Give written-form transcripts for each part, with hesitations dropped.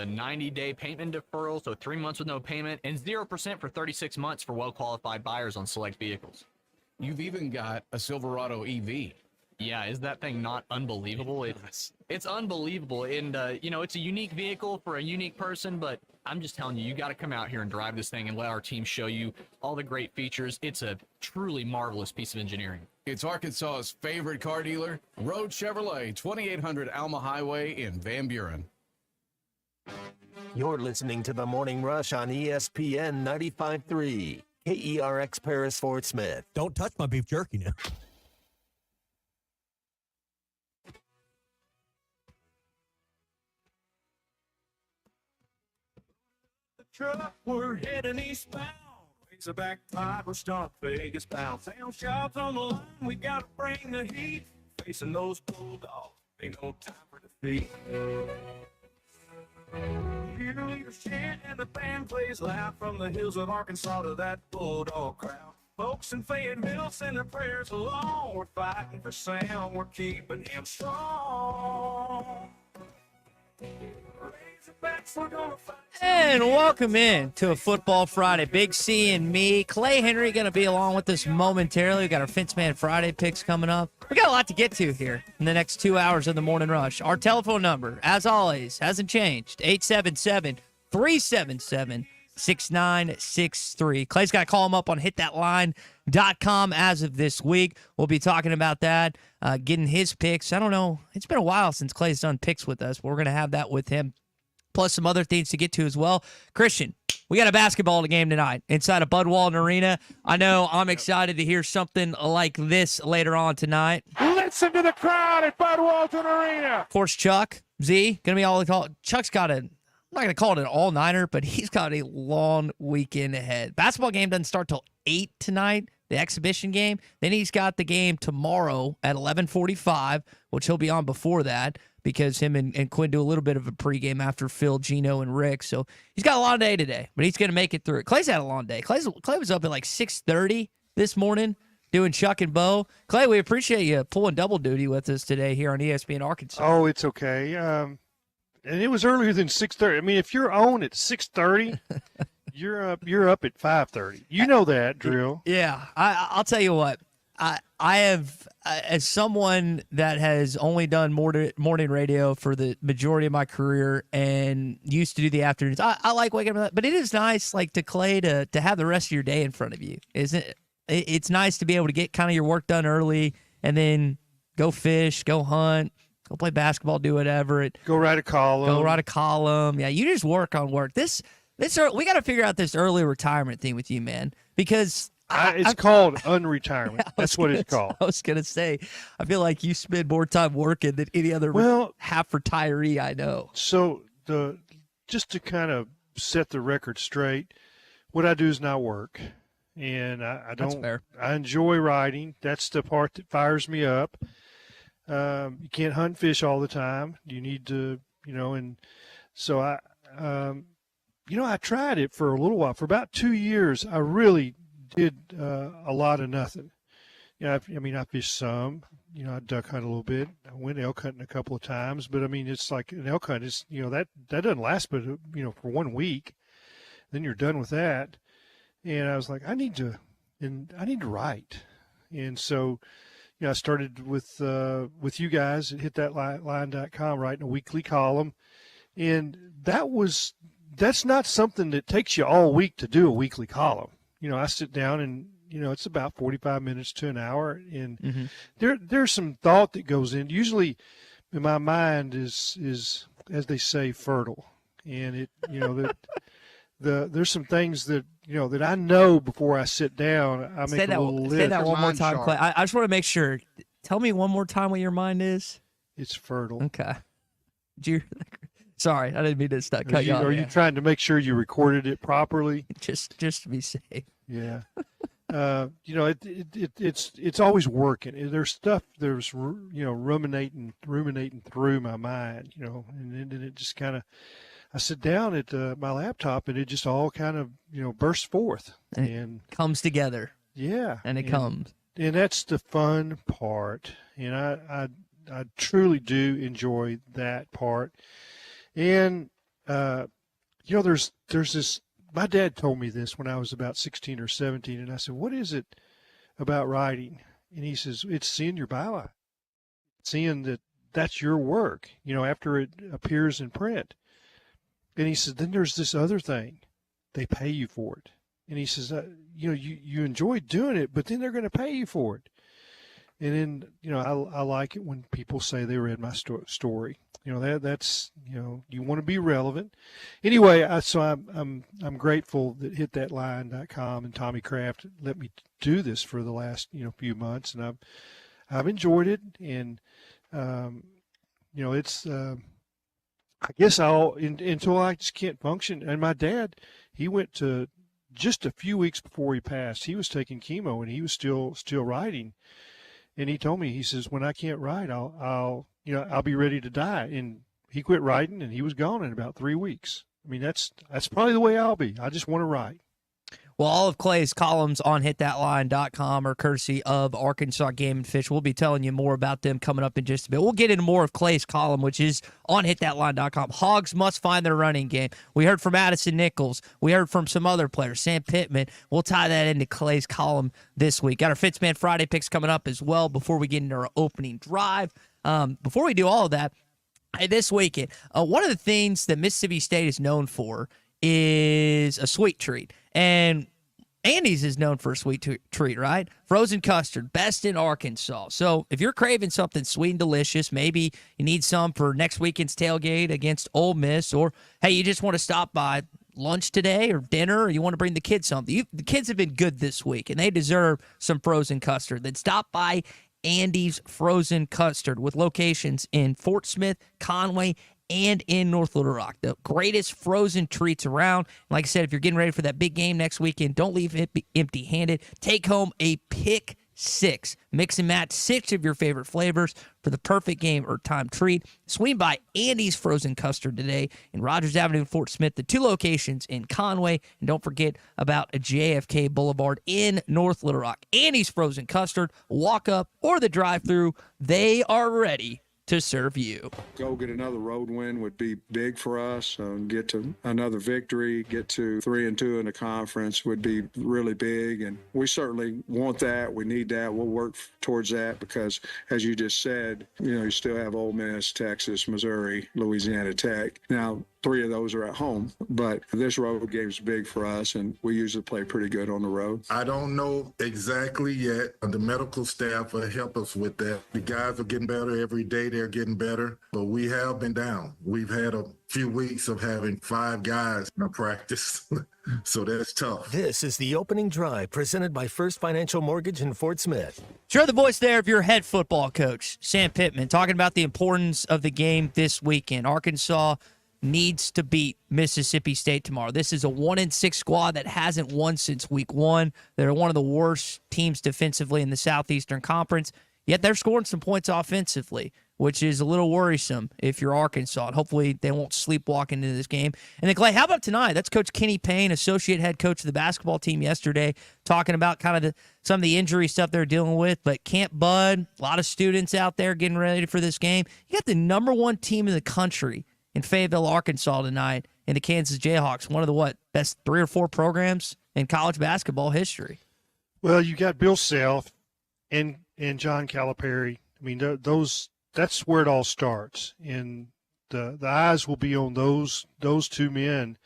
a 90-day payment deferral, so 3 months with no payment, and 0% for 36 months for well-qualified buyers on select vehicles. You've even got a Silverado EV. Yeah, is that thing not unbelievable? It's unbelievable, and it's a unique vehicle for a unique person, but I'm just telling you, you got to come out here and drive this thing and let our team show you all the great features. It's a truly marvelous piece of engineering. It's Arkansas's favorite car dealer, Road Chevrolet, 2800 Alma Highway in Van Buren. You're listening to The Morning Rush on ESPN 95.3, KERX Paris Fort Smith. Don't touch my beef jerky now. Truck, we're heading eastbound. Razorback Pride, we're start Vegas bound. Sound shops on the line, we gotta bring the heat. Facing those Bulldogs, ain't no time for defeat. Hear the leaders chant and the band plays loud from the hills of Arkansas to that Bulldog crowd. Folks in Fayetteville send their prayers along. We're fighting for sound, we're keeping him strong. And welcome in to a Football Friday. Big C and me. Clay Henry going to be along with us momentarily. We got our Fence Man Friday picks coming up. We got a lot to get to here in the next 2 hours of the Morning Rush. Our telephone number, as always, hasn't changed. 877-377-6963. Clay's got to call him up on hitthatline.com as of this week. We'll be talking about that, getting his picks. I don't know. It's been a while since Clay's done picks with us, but we're going to have that with him. Plus some other things to get to as well. Christian, we got a basketball game tonight inside of Bud Walton Arena. I know I'm excited to hear something like this later on tonight. Listen to the crowd at Bud Walton Arena. Of course, Chuck, Z, going to be all the call. Chuck's got I'm not going to call it an all-nighter, but he's got a long weekend ahead. Basketball game doesn't start till 8 tonight, the exhibition game. Then he's got the game tomorrow at 11:45, which he'll be on before that, because him and Quinn do a little bit of a pregame after Phil, Gino, and Rick. So he's got a long day today, but he's going to make it through it. Clay's had a long day. Clay was up at like 6:30 this morning doing Chuck and Bo. Clay, we appreciate you pulling double duty with us today here on ESPN Arkansas. Oh, it's okay. And it was earlier than 6:30. I mean, if you're on at 6:30, you're up at 5:30. You know that drill. Yeah, I'll tell you what. I have, as someone that has only done morning radio for the majority of my career and used to do the afternoons, I like waking up. But it is nice, like to Clay, to have the rest of your day in front of you, isn't it? It's nice to be able to get kind of your work done early and then go fish, go hunt, go play basketball, do whatever. Go write a column. Yeah, you just work on work. We got to figure out this early retirement thing with you, man, because it's called unretirement. That's what it's called. I was going to say, I feel like you spend more time working than any other half retiree I know. So just to kind of set the record straight, what I do is not work. And I don't. That's fair. I enjoy writing. That's the part that fires me up. You can't hunt and fish all the time. You need to, and so I tried it for a little while. For about 2 years, I really did a lot of nothing. I fished some. I duck hunt a little bit. I went elk hunting a couple of times, but I mean, it's like an elk hunt is, that doesn't last but for 1 week. Then you're done with that. And I was like, I need to write. And so, I started with you guys at hitthatline.com, writing a weekly column. And that's not something that takes you all week to do a weekly column. I sit down and, it's about 45 minutes to an hour. And there's some thought that goes in. Usually my mind is, as they say, fertile. And it, there's some things that, that I know before I sit down. I make a little list. Say that one more time, Clay. I just want to make sure. Tell me one more time what your mind is. It's fertile. Okay. Sorry, I didn't mean to cut you off. Are you trying to make sure you recorded it properly? Just to be safe. Yeah. It's always working. There's ruminating through my mind, and then it just kind of, I sit down at my laptop and it just all kind of, bursts forth and comes together. Yeah. And it comes. And that's the fun part. And I truly do enjoy that part. And there's this. My dad told me this when I was about 16 or 17, and I said, "What is it about writing?" And he says, "It's seeing your byline, seeing that that's your work, after it appears in print." And he said, "Then there's this other thing. They pay you for it." And he says, you enjoy doing it, but then they're going to pay you for it." And then, I like it when people say they read my story. That's you want to be relevant. Anyway, so I'm grateful that hitthatline.com and Tommy Kraft let me do this for the last few months, and I've enjoyed it. And it's I guess until I just can't function. And my dad, he went to just a few weeks before he passed. He was taking chemo, and he was still writing. And he told me, he says, "When I can't write, I'll be ready to die." And he quit writing, and he was gone in about 3 weeks. I mean, that's probably the way I'll be. I just want to write. Well, all of Clay's columns on hitthatline.com are courtesy of Arkansas Game and Fish. We'll be telling you more about them coming up in just a bit. We'll get into more of Clay's column, which is on hitthatline.com. Hogs must find their running game. We heard from Addison Nichols. We heard from some other players, Sam Pittman. We'll tie that into Clay's column this week. Got our Fitzman Friday picks coming up as well before we get into our opening drive. Before we do all of that, this weekend, one of the things that Mississippi State is known for is a sweet treat. And Andy's is known for a sweet treat, right? Frozen custard, best in Arkansas. So if you're craving something sweet and delicious, maybe you need some for next weekend's tailgate against Ole Miss, or, hey, you just want to stop by lunch today or dinner, or you want to bring the kids something. The kids have been good this week, and they deserve some frozen custard. Then stop by Andy's Frozen Custard with locations in Fort Smith, Conway, and in North Little Rock. The greatest frozen treats around. Like I said, if you're getting ready for that big game next weekend, don't leave it empty-handed. Take home a pick 6. Mix and match 6 of your favorite flavors for the perfect game or time treat. Swing by Andy's Frozen Custard today in Rogers Avenue in Fort Smith, the 2 locations in Conway. And don't forget about JFK Boulevard in North Little Rock. Andy's Frozen Custard, walk up or the drive-through, they are ready to serve you. Go get another road win would be big for us. Get to another victory, get to 3-2 in the conference would be really big. And we certainly want that. We need that. We'll work towards that because, as you just said, you still have Ole Miss, Texas, Missouri, Louisiana Tech. Now, 3 of those are at home, but this road game is big for us, and we usually play pretty good on the road. I don't know exactly yet. The medical staff will help us with that. The guys are getting better every day. They're getting better, but we have been down. We've had a few weeks of having 5 guys in practice, so that's tough. This is the opening drive presented by First Financial Mortgage in Fort Smith. Sure, the voice there of your head football coach, Sam Pittman, talking about the importance of the game this weekend. Arkansas needs to beat Mississippi State tomorrow. This is a 1-6 squad that hasn't won since week 1. They're one of the worst teams defensively in the Southeastern Conference, yet they're scoring some points offensively, which is a little worrisome if you're Arkansas. And hopefully they won't sleepwalk into this game. And then, Clay, how about tonight? That's Coach Kenny Payne, associate head coach of the basketball team yesterday, talking about kind of some of the injury stuff they're dealing with. But Camp Bud, a lot of students out there getting ready for this game. You got the number 1 team in the country in Fayetteville, Arkansas tonight in the Kansas Jayhawks, one of the best 3 or 4 programs in college basketball history. Well, you got Bill Self and John Calipari. I mean, that's where it all starts, and the eyes will be on those 2 men.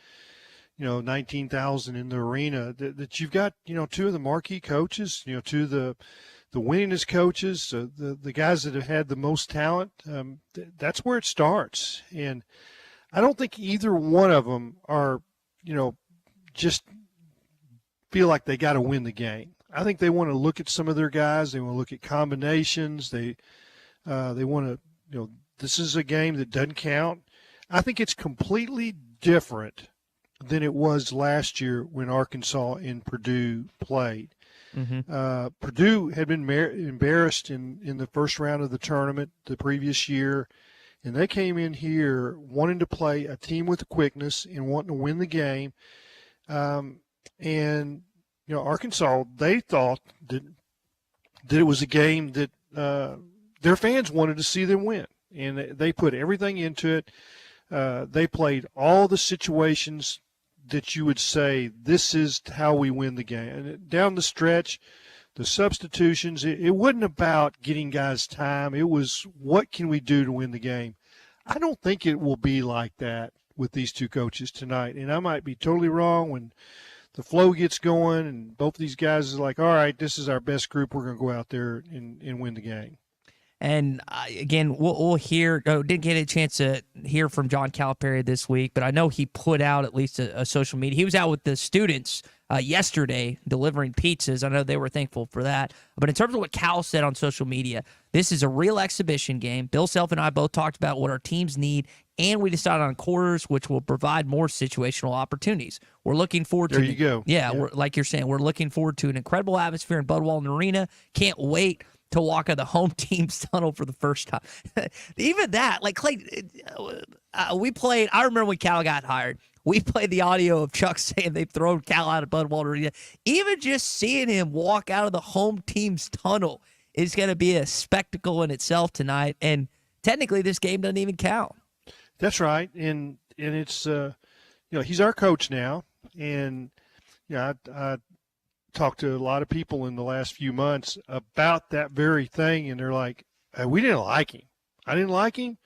19,000 in the arena. That you've got 2 of the marquee coaches. 2 of the winningest coaches, the guys that have had the most talent. That's where it starts, and I don't think either one of them are, just feel like they got to win the game. I think they want to look at some of their guys. They want to look at combinations. They want to, this is a game that doesn't count. I think it's completely different than it was last year when Arkansas and Purdue played. Mm-hmm. Purdue had been embarrassed in the first round of the tournament the previous year, and they came in here wanting to play a team with quickness and wanting to win the game. And Arkansas, they thought that it was a game that their fans wanted to see them win, and they put everything into it. They played all the situations that you would say this is how we win the game. And down the stretch, the substitutions, it wasn't about getting guys time. It was what can we do to win the game. I don't think it will be like that with these two coaches tonight. And I might be totally wrong when the flow gets going and both of these guys is like, all right, this is our best group. We're going to go out there and win the game. And again, we'll hear. Didn't get a chance to hear from John Calipari this week, but I know he put out at least a social media. He was out with the students yesterday delivering pizzas. I know they were thankful for that. But in terms of what Cal said on social media, this is a real exhibition game. Bill Self and I both talked about what our teams need, and we decided on quarters, which will provide more situational opportunities. We're looking forward to. There you go. Yeah, we're, like you're saying, we're looking forward to an incredible atmosphere in Bud Walton Arena. Can't wait to walk out the home team's tunnel for the first time. Even that, like Clay, we played. I remember when Cal got hired. We played the audio of Chuck saying they've thrown Cal out of Bud Walton Arena. Even just seeing him walk out of the home team's tunnel is going to be a spectacle in itself tonight. And technically, this game doesn't even count. That's right, and it's he's our coach now, and I talked to a lot of people in the last few months about that very thing, and they're like, we didn't like him. I didn't like him.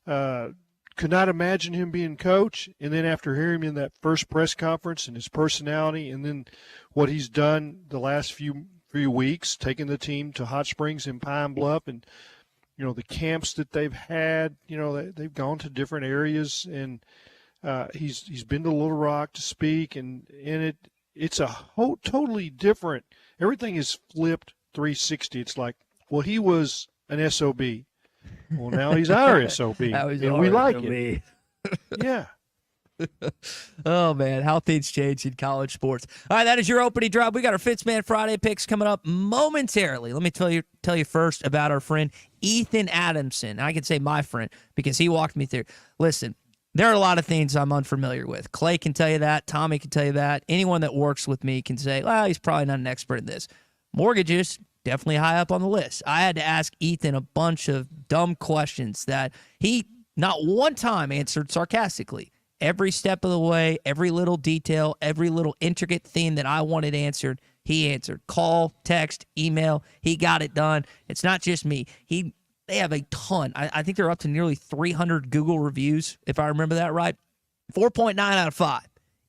Could not imagine him being coach. And then after hearing him in that first press conference and his personality, and then what he's done the last few weeks, taking the team to Hot Springs and Pine Bluff, and the camps that they've had, they've gone to different areas, and he's been to Little Rock to speak, and it's a totally different. Everything is flipped 360. It's like, well, he was an SOB. Well, now he's our SOB, and we like it. Yeah. Oh, man, how things change in college sports. All right, that is your opening drive. We got our Fitzman Friday picks coming up momentarily. Let me tell you first about our friend Ethan Adamson. I can say my friend because he walked me through. Listen, there are a lot of things I'm unfamiliar with. Clay can tell you that. Tommy can tell you that. Anyone that works with me can say, well, he's probably not an expert in this. Mortgages, definitely high up on the list. I had to ask Ethan a bunch of dumb questions that he not one time answered sarcastically. Every step of the way, every little detail, every little intricate thing that I wanted answered, he answered. Call, text, email, he got it done. It's not just me. They have a ton. I think they're up to nearly 300 Google reviews, if I remember that right. 4.9 out of 5.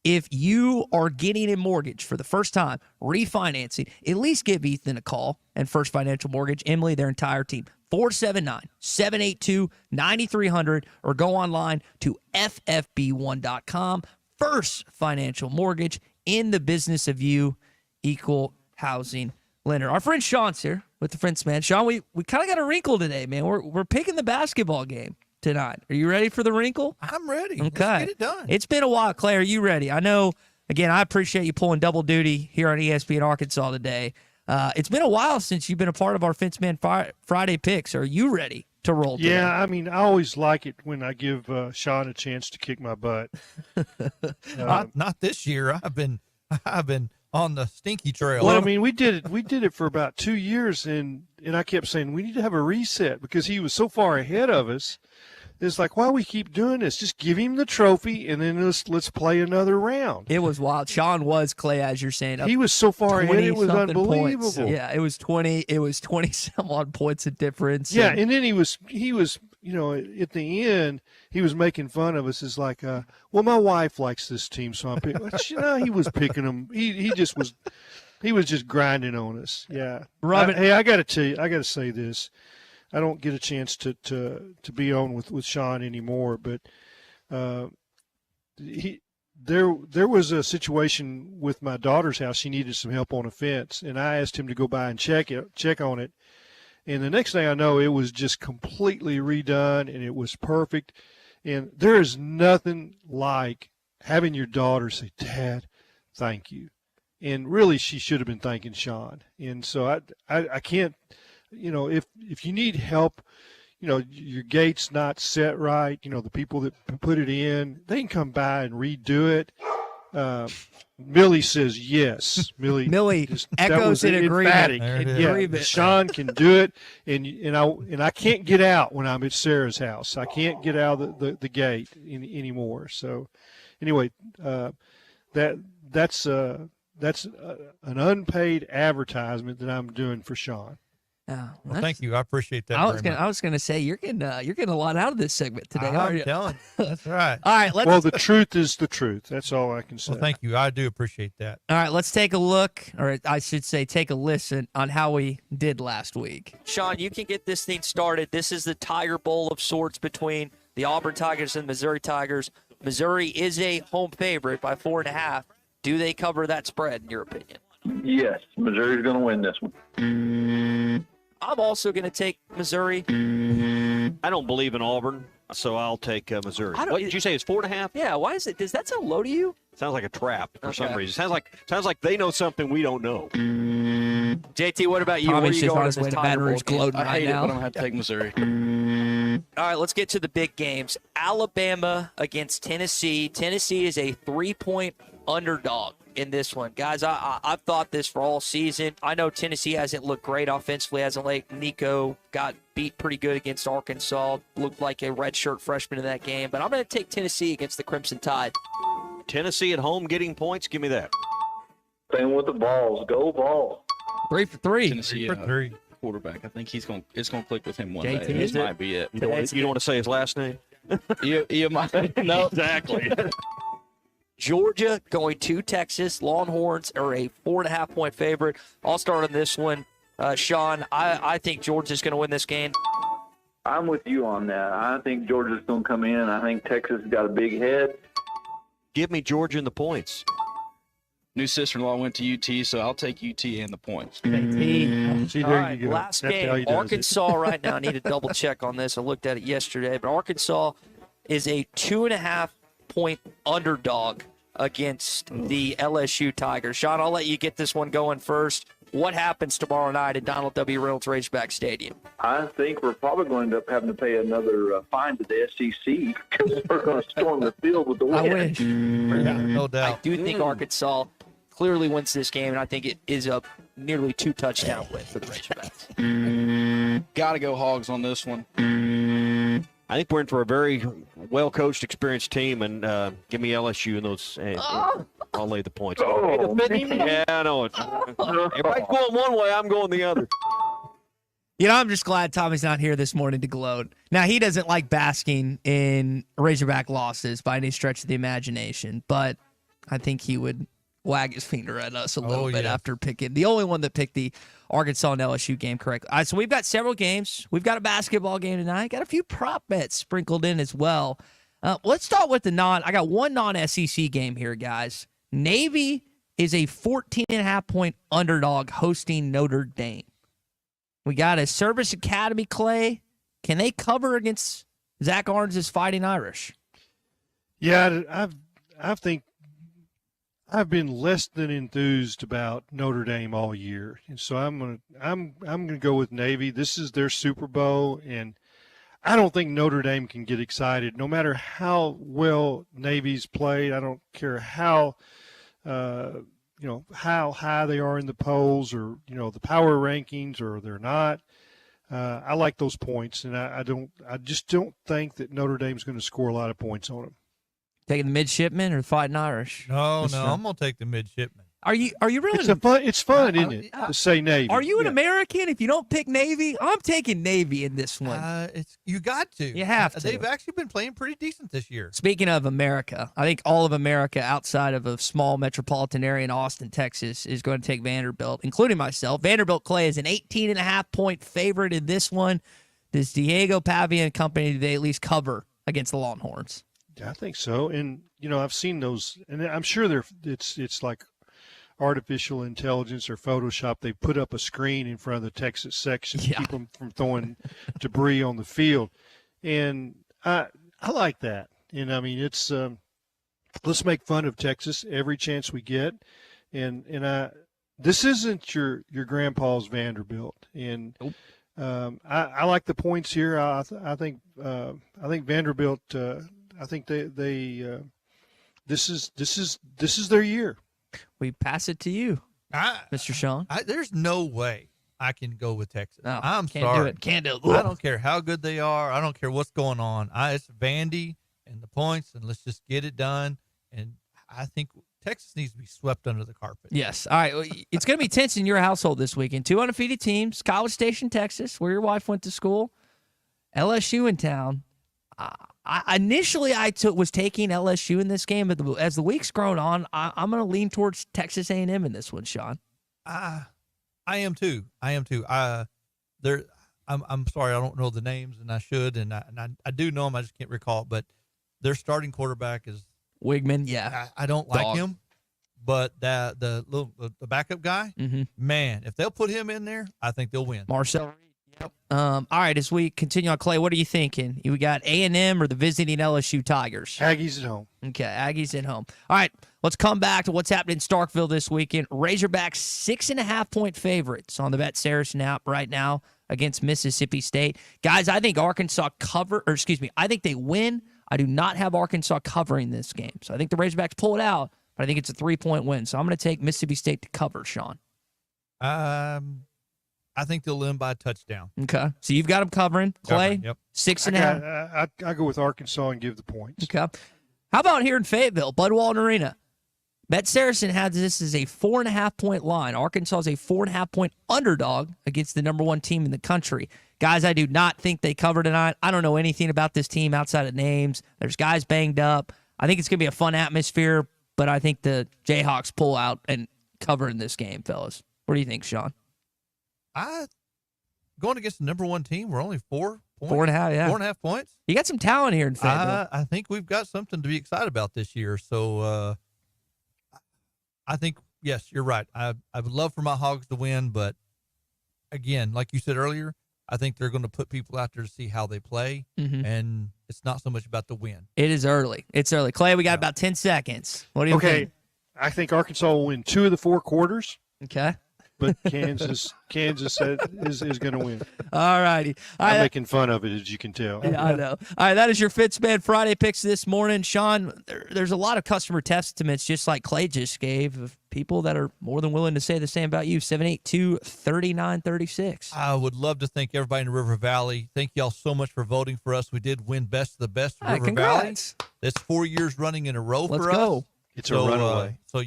If you are getting a mortgage for the first time, refinancing, at least give Ethan a call and First Financial Mortgage, Emily, their entire team. 479-782-9300 or go online to ffb1.com. First Financial Mortgage, in the business of you, equal housing lender. Our friend Sean's here with the Fence Man. Sean, we kind of got a wrinkle today, man. We're picking the basketball game tonight. Are you ready for the wrinkle? I'm ready. Okay. Let's get it done. It's been a while. Clay, are you ready? I know, again, I appreciate you pulling double duty here on ESPN Arkansas today. It's been a while since you've been a part of our Fence Man Friday picks. Are you ready to roll today? Yeah, I mean, I always like it when I give Sean a chance to kick my butt. Not this year. I've been on the stinky trail. Well, I mean, we did it for about 2 years, and I kept saying we need to have a reset because he was so far ahead of us. It's like, why we keep doing this? Just give him the trophy, and then let's play another round. It was wild. Sean was, Clay, as you're saying. He was so far ahead, it was unbelievable. Points. Yeah, it was 20 some odd points of difference. Yeah, and then he was, at the end, he was making fun of us. It's like, well, my wife likes this team, so I'm picking. He was picking them. He was just grinding on us. Yeah. Robin, hey, I got to tell you, I got to say this. I don't get a chance to be on with Sean anymore, but there was a situation with my daughter's house. She needed some help on a fence, and I asked him to go by and check on it. And the next thing I know, it was just completely redone, and it was perfect. And there is nothing like having your daughter say, "Dad, thank you." And really, she should have been thanking Sean. And so I can't. If you need help, your gate's not set right, the people that put it in, they can come by and redo it. Millie says yes. Millie that echoes was in agreement. emphatic. There it is. Yeah, Agreement. Sean can do it, and I can't get out when I'm at Sarah's house. I can't get out of the gate anymore. So, anyway, that's an unpaid advertisement that I'm doing for Sean. Well, thank you. I appreciate that. I was gonna say you're getting a lot out of this segment today, aren't I'm you? telling you. That's right. All right, let's Well, the truth is the truth. That's all I can say. Well, thank you. I do appreciate that. all right, let's take a look, or I should say, take a listen on how we did last week. Sean, you can get this thing started. This is the Tiger Bowl of sorts between the Auburn Tigers and Missouri Tigers. Missouri is a home favorite by 4.5. Do they cover that spread, in your opinion? Yes, Missouri's going to win this one. I'm also going to take Missouri. I don't believe in Auburn, so I'll take Missouri. I don't- What did you say? It's 4.5? Yeah, why is it? Does that sound low to you? Sounds like a trap for some Okay. reason. Sounds like they know something we don't know. JT, what about you? Where Tommy's are you just going on in his this way to Tiger Baton Bowl Rouge game? gloating I right hate it, now. but I'm going to have to take Missouri. All right, let's get to the big games. Alabama against Tennessee. Tennessee is a 3-point underdog in this one. Guys, I've thought this for all season. I know Tennessee hasn't looked great offensively as of late. Nico got beat pretty good against Arkansas. Looked like a redshirt freshman in that game. But I'm going to take Tennessee against the Crimson Tide. Tennessee at home getting points? Give me that. Staying with the balls. Go ball. 3 for 3. Tennessee For 3. quarterback. I think it's going to click with him one JT, day. is This it? might be it. You don't want to say his last name? You might. No. Exactly. Georgia going to Texas. Longhorns are a 4.5-point favorite. I'll start on this one. Sean, I think Georgia's going to win this game. I'm with you on that. I think Georgia's going to come in. I think Texas has got a big head. Give me Georgia and the points. New sister-in-law went to UT, so I'll take UT and the points. See, All there right, you go. last That's how he game. does it. Arkansas right now. I need to double check on this. I looked at it yesterday, but Arkansas is a 2.5-point underdog against the LSU Tigers. Sean, I'll let you get this one going first. What happens tomorrow night at Donald W. Reynolds Razorback Stadium? I think we're probably going to end up having to pay another fine to the SEC because we're going to storm the field with the I win. wish. No I doubt. do think Arkansas clearly wins this game, and I think it is a nearly 2-touchdown win for the Razorbacks. Got to go Hogs on this one. I think we're in for a very well-coached, experienced team, and give me LSU and those. I'll lay the points. Oh, Yeah, I know. Everybody's going one way. I'm going the other. You know, I'm just glad Tommy's not here this morning to gloat. Now, he doesn't like basking in Razorback losses by any stretch of the imagination, but I think he would wag his finger at us a little bit yeah. after picking the only one that picked the Arkansas and LSU game correctly. All right, so we've got several games. We've got a basketball game tonight. Got a few prop bets sprinkled in as well. Let's start with I got one non-SEC game here, guys. Navy is a 14.5-point underdog hosting Notre Dame. We got a Service Academy, Clay. Can they cover against Zach Arns' Fighting Irish? Yeah, I think I've been less than enthused about Notre Dame all year, and so I'm gonna go with Navy. This is their Super Bowl, and I don't think Notre Dame can get excited, no matter how well Navy's played. I don't care how how high they are in the polls or the power rankings, or they're not. I like those points, and I just don't think that Notre Dame's going to score a lot of points on them. Taking the midshipmen or the Fighting Irish? No, I'm going to take the midshipmen. Are you really? It's fun, isn't it, to say Navy? Are you an American if you don't pick Navy? I'm taking Navy in this one. You got to. You have to. They've actually been playing pretty decent this year. Speaking of America, I think all of America outside of a small metropolitan area in Austin, Texas, is going to take Vanderbilt, including myself. Vanderbilt, Clay, is an 18.5-point favorite in this one. Does Diego Pavia and company, do they at least cover against the Longhorns? Yeah, I think so. And I've seen those, and I'm sure it's like artificial intelligence or Photoshop. They put up a screen in front of the Texas section to keep them from throwing debris on the field, and I like that. And I mean, it's let's make fun of Texas every chance we get, and this isn't your grandpa's Vanderbilt, and I like the points here. I think Vanderbilt. I think this is their year. We pass it to you, Mr. Sean. There's no way I can go with Texas. No, I'm can't sorry. do it. Can't do it. I don't care how good they are. I don't care what's going on. It's Vandy and the points, and let's just get it done. And I think Texas needs to be swept under the carpet. Yes. All right. Well, it's going to be tense in your household this weekend. 2 undefeated teams, College Station, Texas, where your wife went to school, LSU in town. Initially, I was taking LSU in this game, but as the week's grown on, I'm going to lean towards Texas A&M in this one, Sean. I am too. I'm sorry, I don't know the names, and I should, and I do know them. I just can't recall it. But their starting quarterback is Wigman. Yeah, I don't like him, but the backup guy, man, if they'll put him in there, I think they'll win. Marcel. Yep. All right, as we continue on, Clay, what are you thinking? We got A&M or the visiting LSU Tigers? Aggies at home. Okay, Aggies at home. All right, let's come back to what's happening in Starkville this weekend. Razorbacks 6.5-point favorites on the Bet Saracen app right now against Mississippi State. Guys, I think Arkansas I think they win. I do not have Arkansas covering this game. So I think the Razorbacks pull it out, but I think it's a 3-point win. So I'm going to take Mississippi State to cover, Sean. I think they'll win by a touchdown. Okay. So you've got them covering. Clay, Yep. 6.5. I go with Arkansas and give the points. Okay. How about here in Fayetteville, Bud Walton Arena? Bet Saracen has this as a 4.5-point line. Arkansas is a 4.5-point underdog against the number 1 team in the country. Guys, I do not think they cover tonight. I don't know anything about this team outside of names. There's guys banged up. I think it's going to be a fun atmosphere, but I think the Jayhawks pull out and cover in this game, fellas. What do you think, Sean? Going against the number 1 team, we're only 4 points. 4.5, yeah. 4.5 points. You got some talent here in Fayetteville. I think we've got something to be excited about this year. So I think, yes, you're right. I would love for my Hogs to win, but again, like you said earlier, I think they're going to put people out there to see how they play, and it's not so much about the win. It is early. It's early. Clay, we got about 10 seconds. What do you think? I think Arkansas will win 2 of the 4 quarters. Okay. But Kansas is going to win. All righty. I'm making fun of it, as you can tell. Yeah, I know. All right, that is your Fitzman Friday picks this morning. Sean, there's a lot of customer testaments, just like Clay just gave, of people that are more than willing to say the same about you. 782-3936. I would love to thank everybody in the River Valley. Thank y'all so much for voting for us. We did win Best of the Best of River congrats. Valley. That's 4 years running in a row Let's for go. us. It's a runaway. So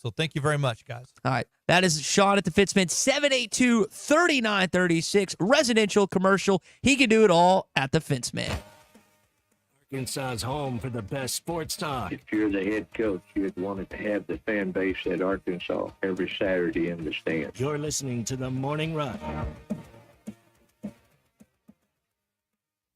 thank you very much, guys. All right. That is Sean at the Fitzman, 782-3936. Residential, commercial. He can do it all at the Fitzman. Arkansas's home for the best sports talk. If you're the head coach, you'd want to have the fan base at Arkansas every Saturday in the stands. You're listening to the Morning Run.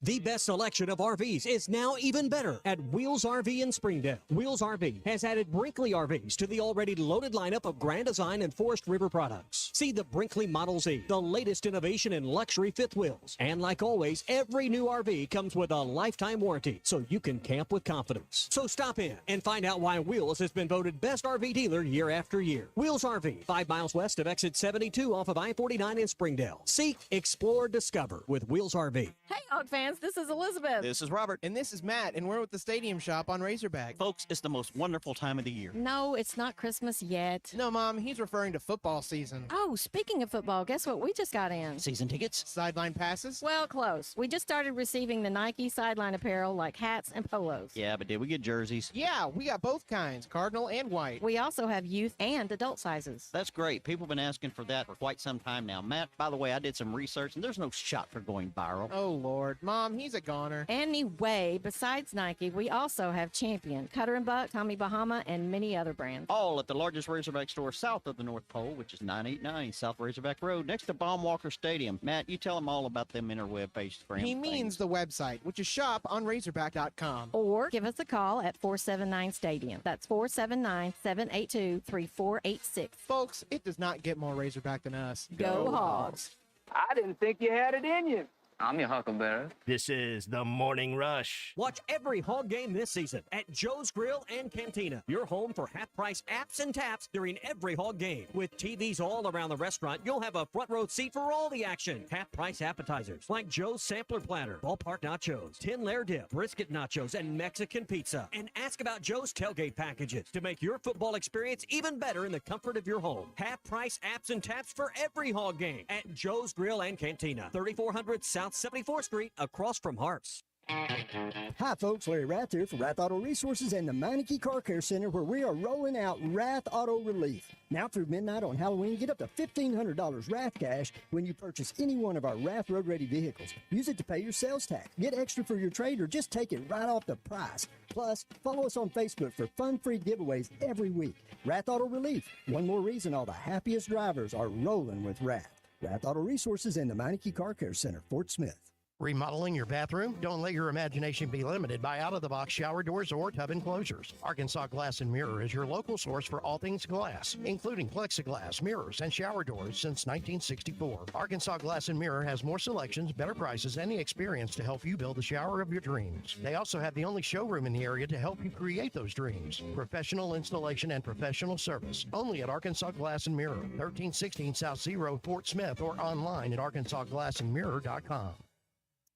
The best selection of RVs is now even better at Wheels RV in Springdale. Wheels RV has added Brinkley RVs to the already loaded lineup of Grand Design and Forest River products. See the Brinkley Model Z, the latest innovation in luxury fifth wheels. And like always, every new RV comes with a lifetime warranty, so you can camp with confidence. So stop in and find out why Wheels has been voted best RV dealer year after year. Wheels RV, 5 miles west of exit 72 off of I-49 in Springdale. Seek, explore, discover with Wheels RV. Hey, Hog fans, this is Elizabeth. This is Robert. And this is Matt, and we're with the Stadium Shop on Razorback. Folks, it's the most wonderful time of the year. No, it's not Christmas yet. No, Mom, he's referring to football season. Oh, speaking of football, guess what we just got in? Season tickets? Sideline passes? Well, close. We just started receiving the Nike sideline apparel like hats and polos. Yeah, but did we get jerseys? Yeah, we got both kinds, cardinal and white. We also have youth and adult sizes. That's great. People have been asking for that for quite some time now. Matt, by the way, I did some research, and there's no shot for going viral. Oh, Lord. Mom, he's a goner. Anyway, besides Nike, we also have Champion, Cutter & Buck, Tommy Bahama, and many other brands. All at the largest Razorback store south of the North Pole, which is 989 South Razorback Road, next to Baumwalker Stadium. Matt, you tell them all about them interweb pages for him. He means the website, which is shoponrazorback.com. Or give us a call at 479-STADIUM. That's 479-782-3486. Folks, it does not get more Razorback than us. Go Hogs. I didn't think you had it in you. I'm your Huckleberry. This is the Morning Rush. Watch every Hog game this season at Joe's Grill and Cantina, your home for half-price apps and taps during every Hog game. With TVs all around the restaurant, you'll have a front row seat for all the action. Half-price appetizers like Joe's Sampler Platter, Ballpark Nachos, 10-layer dip, brisket nachos, and Mexican pizza. And ask about Joe's tailgate packages to make your football experience even better in the comfort of your home. Half-price apps and taps for every Hog game at Joe's Grill and Cantina, 3400 South 74th Street, across from Harps. Hi, folks. Larry Rath here for Rath Auto Resources and the Meineke Car Care Center, where we are rolling out Rath Auto Relief. Now through midnight on Halloween, get up to $1,500 Rath cash when you purchase any one of our Rath Road Ready vehicles. Use it to pay your sales tax, get extra for your trade, or just take it right off the price. Plus, follow us on Facebook for fun-free giveaways every week. Rath Auto Relief. One more reason all the happiest drivers are rolling with Rath. Rath Auto Resources and the Meineke Car Care Center, Fort Smith. Remodeling your bathroom? Don't let your imagination be limited by out-of-the-box shower doors or tub enclosures. Arkansas Glass and Mirror is your local source for all things glass, including plexiglass, mirrors, and shower doors since 1964. Arkansas Glass and Mirror has more selections, better prices, and the experience to help you build the shower of your dreams. They also have the only showroom in the area to help you create those dreams. Professional installation and professional service. Only at Arkansas Glass and Mirror, 1316 South Zero, Fort Smith, or online at arkansasglassandmirror.com.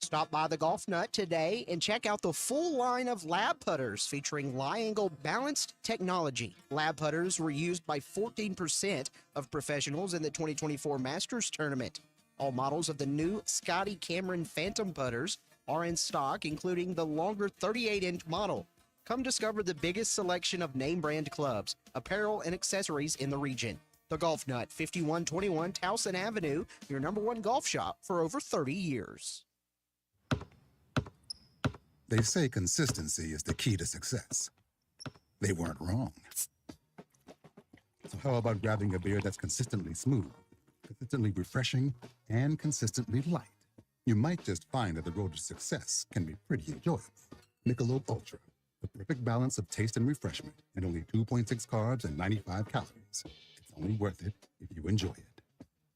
Stop by the Golf Nut today and check out the full line of lab putters featuring Lie-Angle balanced technology. Lab putters were used by 14% of professionals in the 2024 Masters Tournament. All models of the new Scotty Cameron Phantom putters are in stock, including the longer 38-inch model. Come discover the biggest selection of name brand clubs, apparel, and accessories in the region. The Golf Nut, 5121 Towson Avenue, your #1 golf shop for over 30 years. They say consistency is the key to success. They weren't wrong. So how about grabbing a beer that's consistently smooth, consistently refreshing, and consistently light? You might just find that the road to success can be pretty enjoyable. Michelob Ultra, the perfect balance of taste and refreshment, and only 2.6 carbs and 95 calories. It's only worth it if you enjoy it.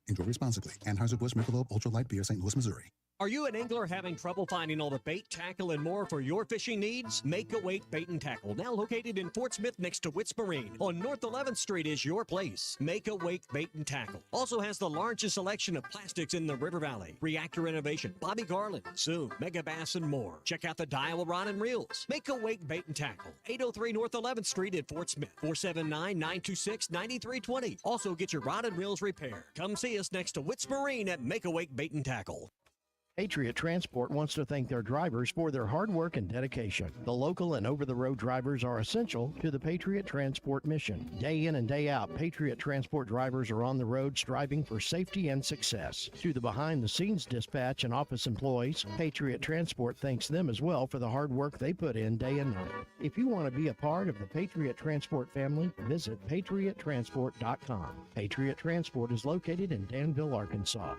Enjoy responsibly. Anheuser-Busch Michelob Ultra Light Beer, St. Louis, Missouri. Are you an angler having trouble finding all the bait, tackle, and more for your fishing needs? Make a Wake Bait and Tackle, now located in Fort Smith next to Witts Marine. On North 11th Street is your place. Make a Wake Bait and Tackle. Also has the largest selection of plastics in the River Valley. Reactor Innovation, Bobby Garland, Zoom, Mega Bass, and more. Check out the Daiwa Rod and Reels. Make a Wake Bait and Tackle. 803 North 11th Street in Fort Smith. 479-926-9320. Also get your rod and reels repaired. Come see us next to Witts Marine at Make a Wake Bait and Tackle. Patriot Transport wants to thank their drivers for their hard work and dedication. The local and over-the-road drivers are essential to the Patriot Transport mission. Day in and day out, Patriot Transport drivers are on the road striving for safety and success. To the behind-the-scenes dispatch and office employees, Patriot Transport thanks them as well for the hard work they put in day and night. If you want to be a part of the Patriot Transport family, visit patriottransport.com. Patriot Transport is located in Danville, Arkansas.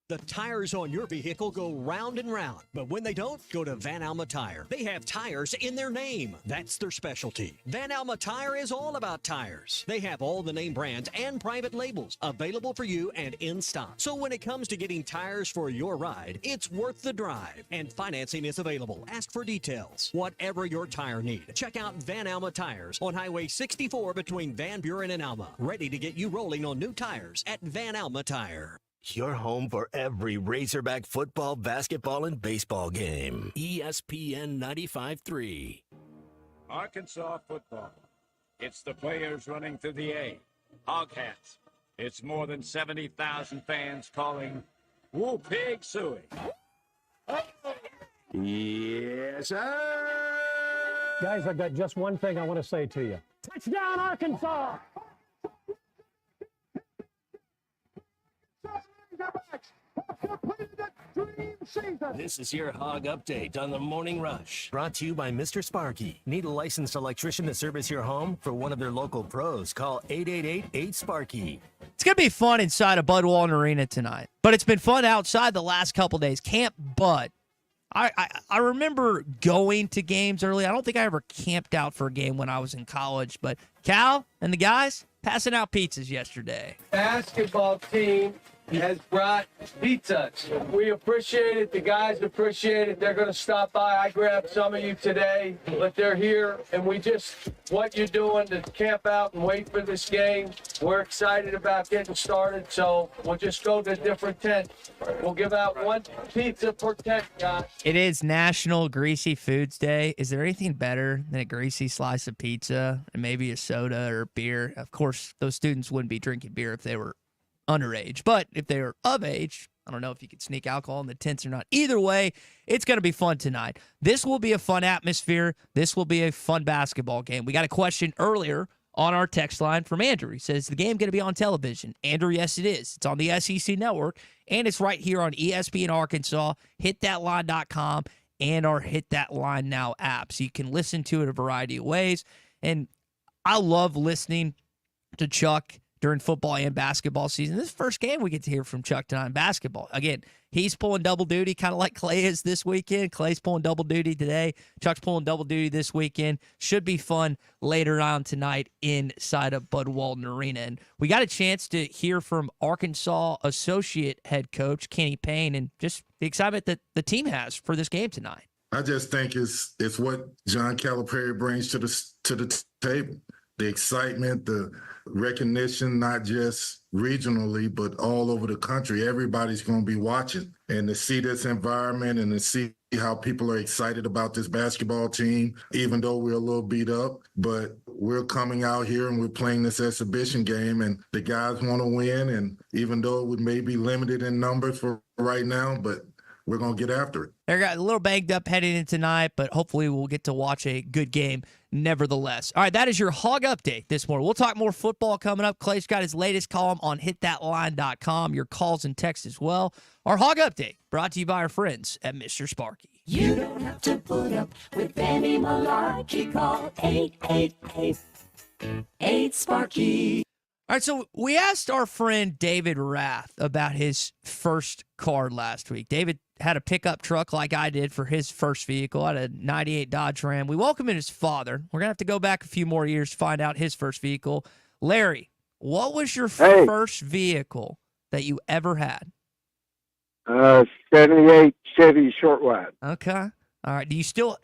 The tires on your vehicle go round and round, but when they don't, go to Van Alma Tire. They have tires in their name. That's their specialty. Van Alma Tire is all about tires. They have all the name brands and private labels available for you and in stock. So when it comes to getting tires for your ride, it's worth the drive. And financing is available. Ask for details. Whatever your tire need, check out Van Alma Tires on Highway 64 between Van Buren and Alma. Ready to get you rolling on new tires at Van Alma Tire. Your home for every Razorback football, basketball, and baseball game. ESPN 95.3. Arkansas football. It's the players running through the A. Hog hats. It's more than 70,000 fans calling Woo Pig Suey. Yes, sir. Guys, I've got just one thing I want to say to you. Touchdown, Arkansas! This is your Hog Update on the Morning Rush. Brought to you by Mr. Sparky. Need a licensed electrician to service your home? For one of their local pros, call 888-8-SPARKY. It's going to be fun inside of Bud Walton Arena tonight. But it's been fun outside the last couple days. Camp Bud. I remember going to games early. I don't think I ever camped out for a game when I was in college. But Cal and the guys passing out pizzas yesterday. Basketball team has brought pizzas. We appreciate it. The guys appreciate it. They're going to stop by. I grabbed some of you today, but they're here, and what you're doing to camp out and wait for this game, we're excited about getting started, so we'll just go to different tents. We'll give out one pizza per tent, guys. It is National Greasy Foods Day. Is there anything better than a greasy slice of pizza and maybe a soda or beer? Of course, those students wouldn't be drinking beer if they were underage, but if they were of age, I don't know if you could sneak alcohol in the tents or not. Either way, it's going to be fun tonight. This will be a fun atmosphere. This will be a fun basketball game. We got a question earlier on our text line from Andrew. He says, the game going to be on television? Andrew, yes, it is. It's on the SEC Network, and it's right here on ESPN Arkansas, hitthatline.com, and our Hit That Line Now app. So you can listen to it a variety of ways. And I love listening to Chuck during football and basketball season. This is the first game we get to hear from Chuck tonight in basketball. Again, he's pulling double duty, kind of like Clay is this weekend. Clay's pulling double duty today. Chuck's pulling double duty this weekend. Should be fun later on tonight inside of Bud Walton Arena. And we got a chance to hear from Arkansas associate head coach Kenny Payne and just the excitement that the team has for this game tonight. I just think it's what John Calipari brings to the table. The excitement, the recognition, not just regionally, but all over the country. Everybody's going to be watching. And to see this environment and to see how people are excited about this basketball team, even though we're a little beat up, but we're coming out here and we're playing this exhibition game, and the guys want to win. And even though it may be limited in numbers for right now, but we're going to get after it. They got a little banged up heading in tonight, but hopefully we'll get to watch a good game nevertheless. All right, that is your Hog Update this morning. We'll talk more football coming up. Clay's got his latest column on hitthatline.com, your calls and texts as well. Our Hog Update brought to you by our friends at Mr. Sparky. You don't have to put up with any malarkey. Call 888-8-SPARKY. All right, so we asked our friend David Rath about his first car last week. David had a pickup truck like I did for his first vehicle. I had a 98 Dodge Ram. We welcomed his father. We're going to have to go back a few more years to find out his first vehicle. Larry, what was your first vehicle that you ever had? 78 Chevy short wide. Okay. All right. Do you still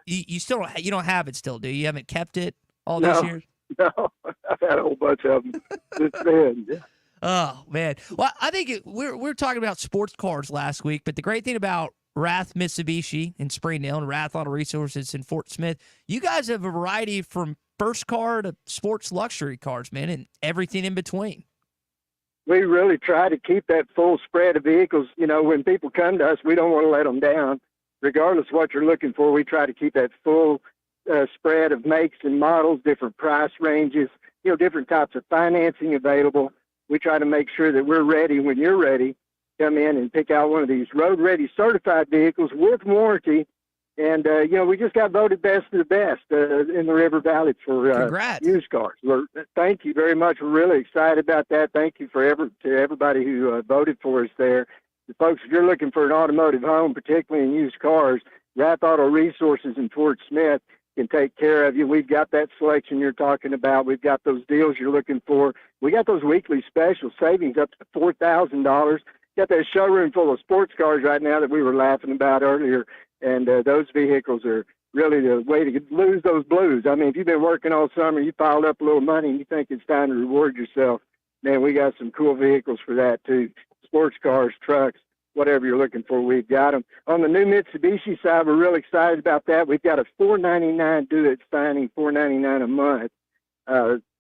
you still don't you don't have it still, do you? You haven't kept it all these years? No, I've had a whole bunch of them since then. Yeah. Oh, man. Well, I think we're talking about sports cars last week, but the great thing about Rath Mitsubishi in Springdale and Rath Auto Resources in Fort Smith, you guys have a variety from first car to sports luxury cars, man, and everything in between. We really try to keep that full spread of vehicles. You know, when people come to us, we don't want to let them down. Regardless of what you're looking for, we try to keep that full spread of makes and models, different price ranges, different types of financing available. We try to make sure that we're ready when you're ready. Come in and pick out one of these road-ready certified vehicles with warranty. And, we just got voted best of the best in the River Valley for used cars. Thank you very much. We're really excited about that. Thank you to everybody who voted for us there. Folks, if you're looking for an automotive home, particularly in used cars, Rath Auto Resources in Fort Smith can take care of you. We've got that selection you're talking about. We've got those deals you're looking for. We got those weekly special savings up to $4,000. Got that showroom full of sports cars right now that we were laughing about earlier. And those vehicles are really the way to lose those blues. I mean, if you've been working all summer, you piled up a little money and you think it's time to reward yourself, man, we got some cool vehicles for that too. Sports cars, trucks, whatever you're looking for, we've got them. On the new Mitsubishi side, we're really excited about that. We've got a $499 do-it signing, $499 a month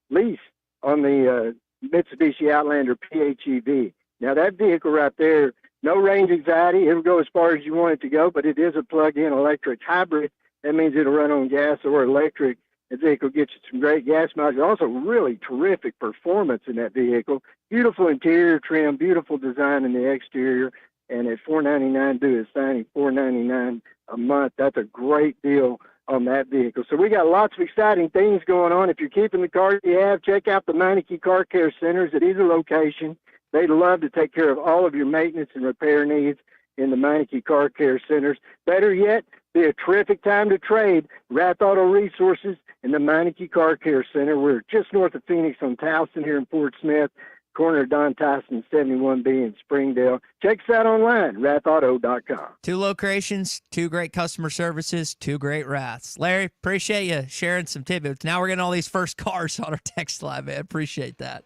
lease on the Mitsubishi Outlander PHEV. Now, that vehicle right there, no range anxiety. It'll go as far as you want it to go, but it is a plug-in electric hybrid. That means it'll run on gas or electric. The vehicle gets you some great gas mileage. Also, really terrific performance in that vehicle. Beautiful interior trim, beautiful design in the exterior. And at $499 due, it's signing $499 a month. That's a great deal on that vehicle. So we got lots of exciting things going on. If you're keeping the car you have, check out the Meineke Car Care Centers at either location. They'd love to take care of all of your maintenance and repair needs in the Meineke Car Care Centers. Better yet, be a terrific time to trade. Rath Auto Resources and the Meineke Car Care Center. We're just north of Phoenix on Towson here in Fort Smith. corner of Don Tyson 71B in Springdale. Check us out online, rathauto.com. 2 locations, 2 great customer services, 2 great wraths. Larry, appreciate you sharing some tidbits. Now we're getting all these first cars on our text line, man. Appreciate that.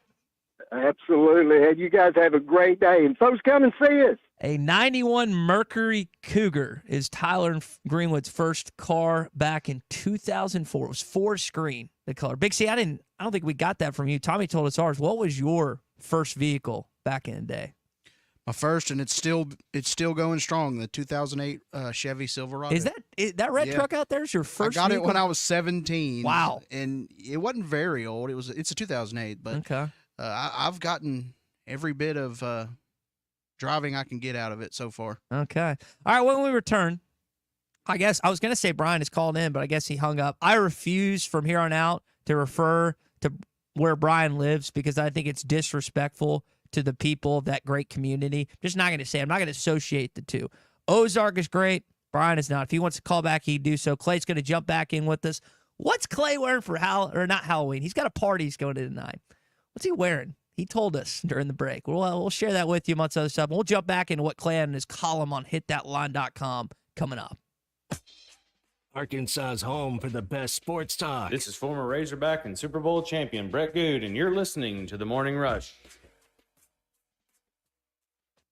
Absolutely. And you guys have a great day. And folks, come and see us. A 91 Mercury Cougar is Tyler Greenwood's first car back in 2004. It was 4-screen, the color. Big C, I don't think we got that from you. Tommy told us ours. What was your first vehicle back in the day? My first, and it's still going strong. The 2008 Chevy Silverado. Is that red truck out there? Is your first? I got vehicle? it when I was 17. Wow. And it wasn't very old. It's a 2008, but okay. I've gotten every bit of driving I can get out of it so far. Okay. All right. When we return, I guess I was going to say Brian is called in, but I guess he hung up. I refuse from here on out to refer to where Brian lives because I think it's disrespectful to the people of that great community. I'm just not going to say. I'm not going to associate the two. Ozark is great. Brian is not. If he wants to call back, he'd do so. Clay's going to jump back in with us. What's Clay wearing for not Halloween? He's got a party he's going to tonight. What's he wearing? He told us during the break. We'll share that with you amongst other stuff. And we'll jump back into what Clay had in his column on hitthatline.com coming up. Arkansas's home for the best sports talk. This is former Razorback and Super Bowl champion Brett Good, and you're listening to The Morning Rush.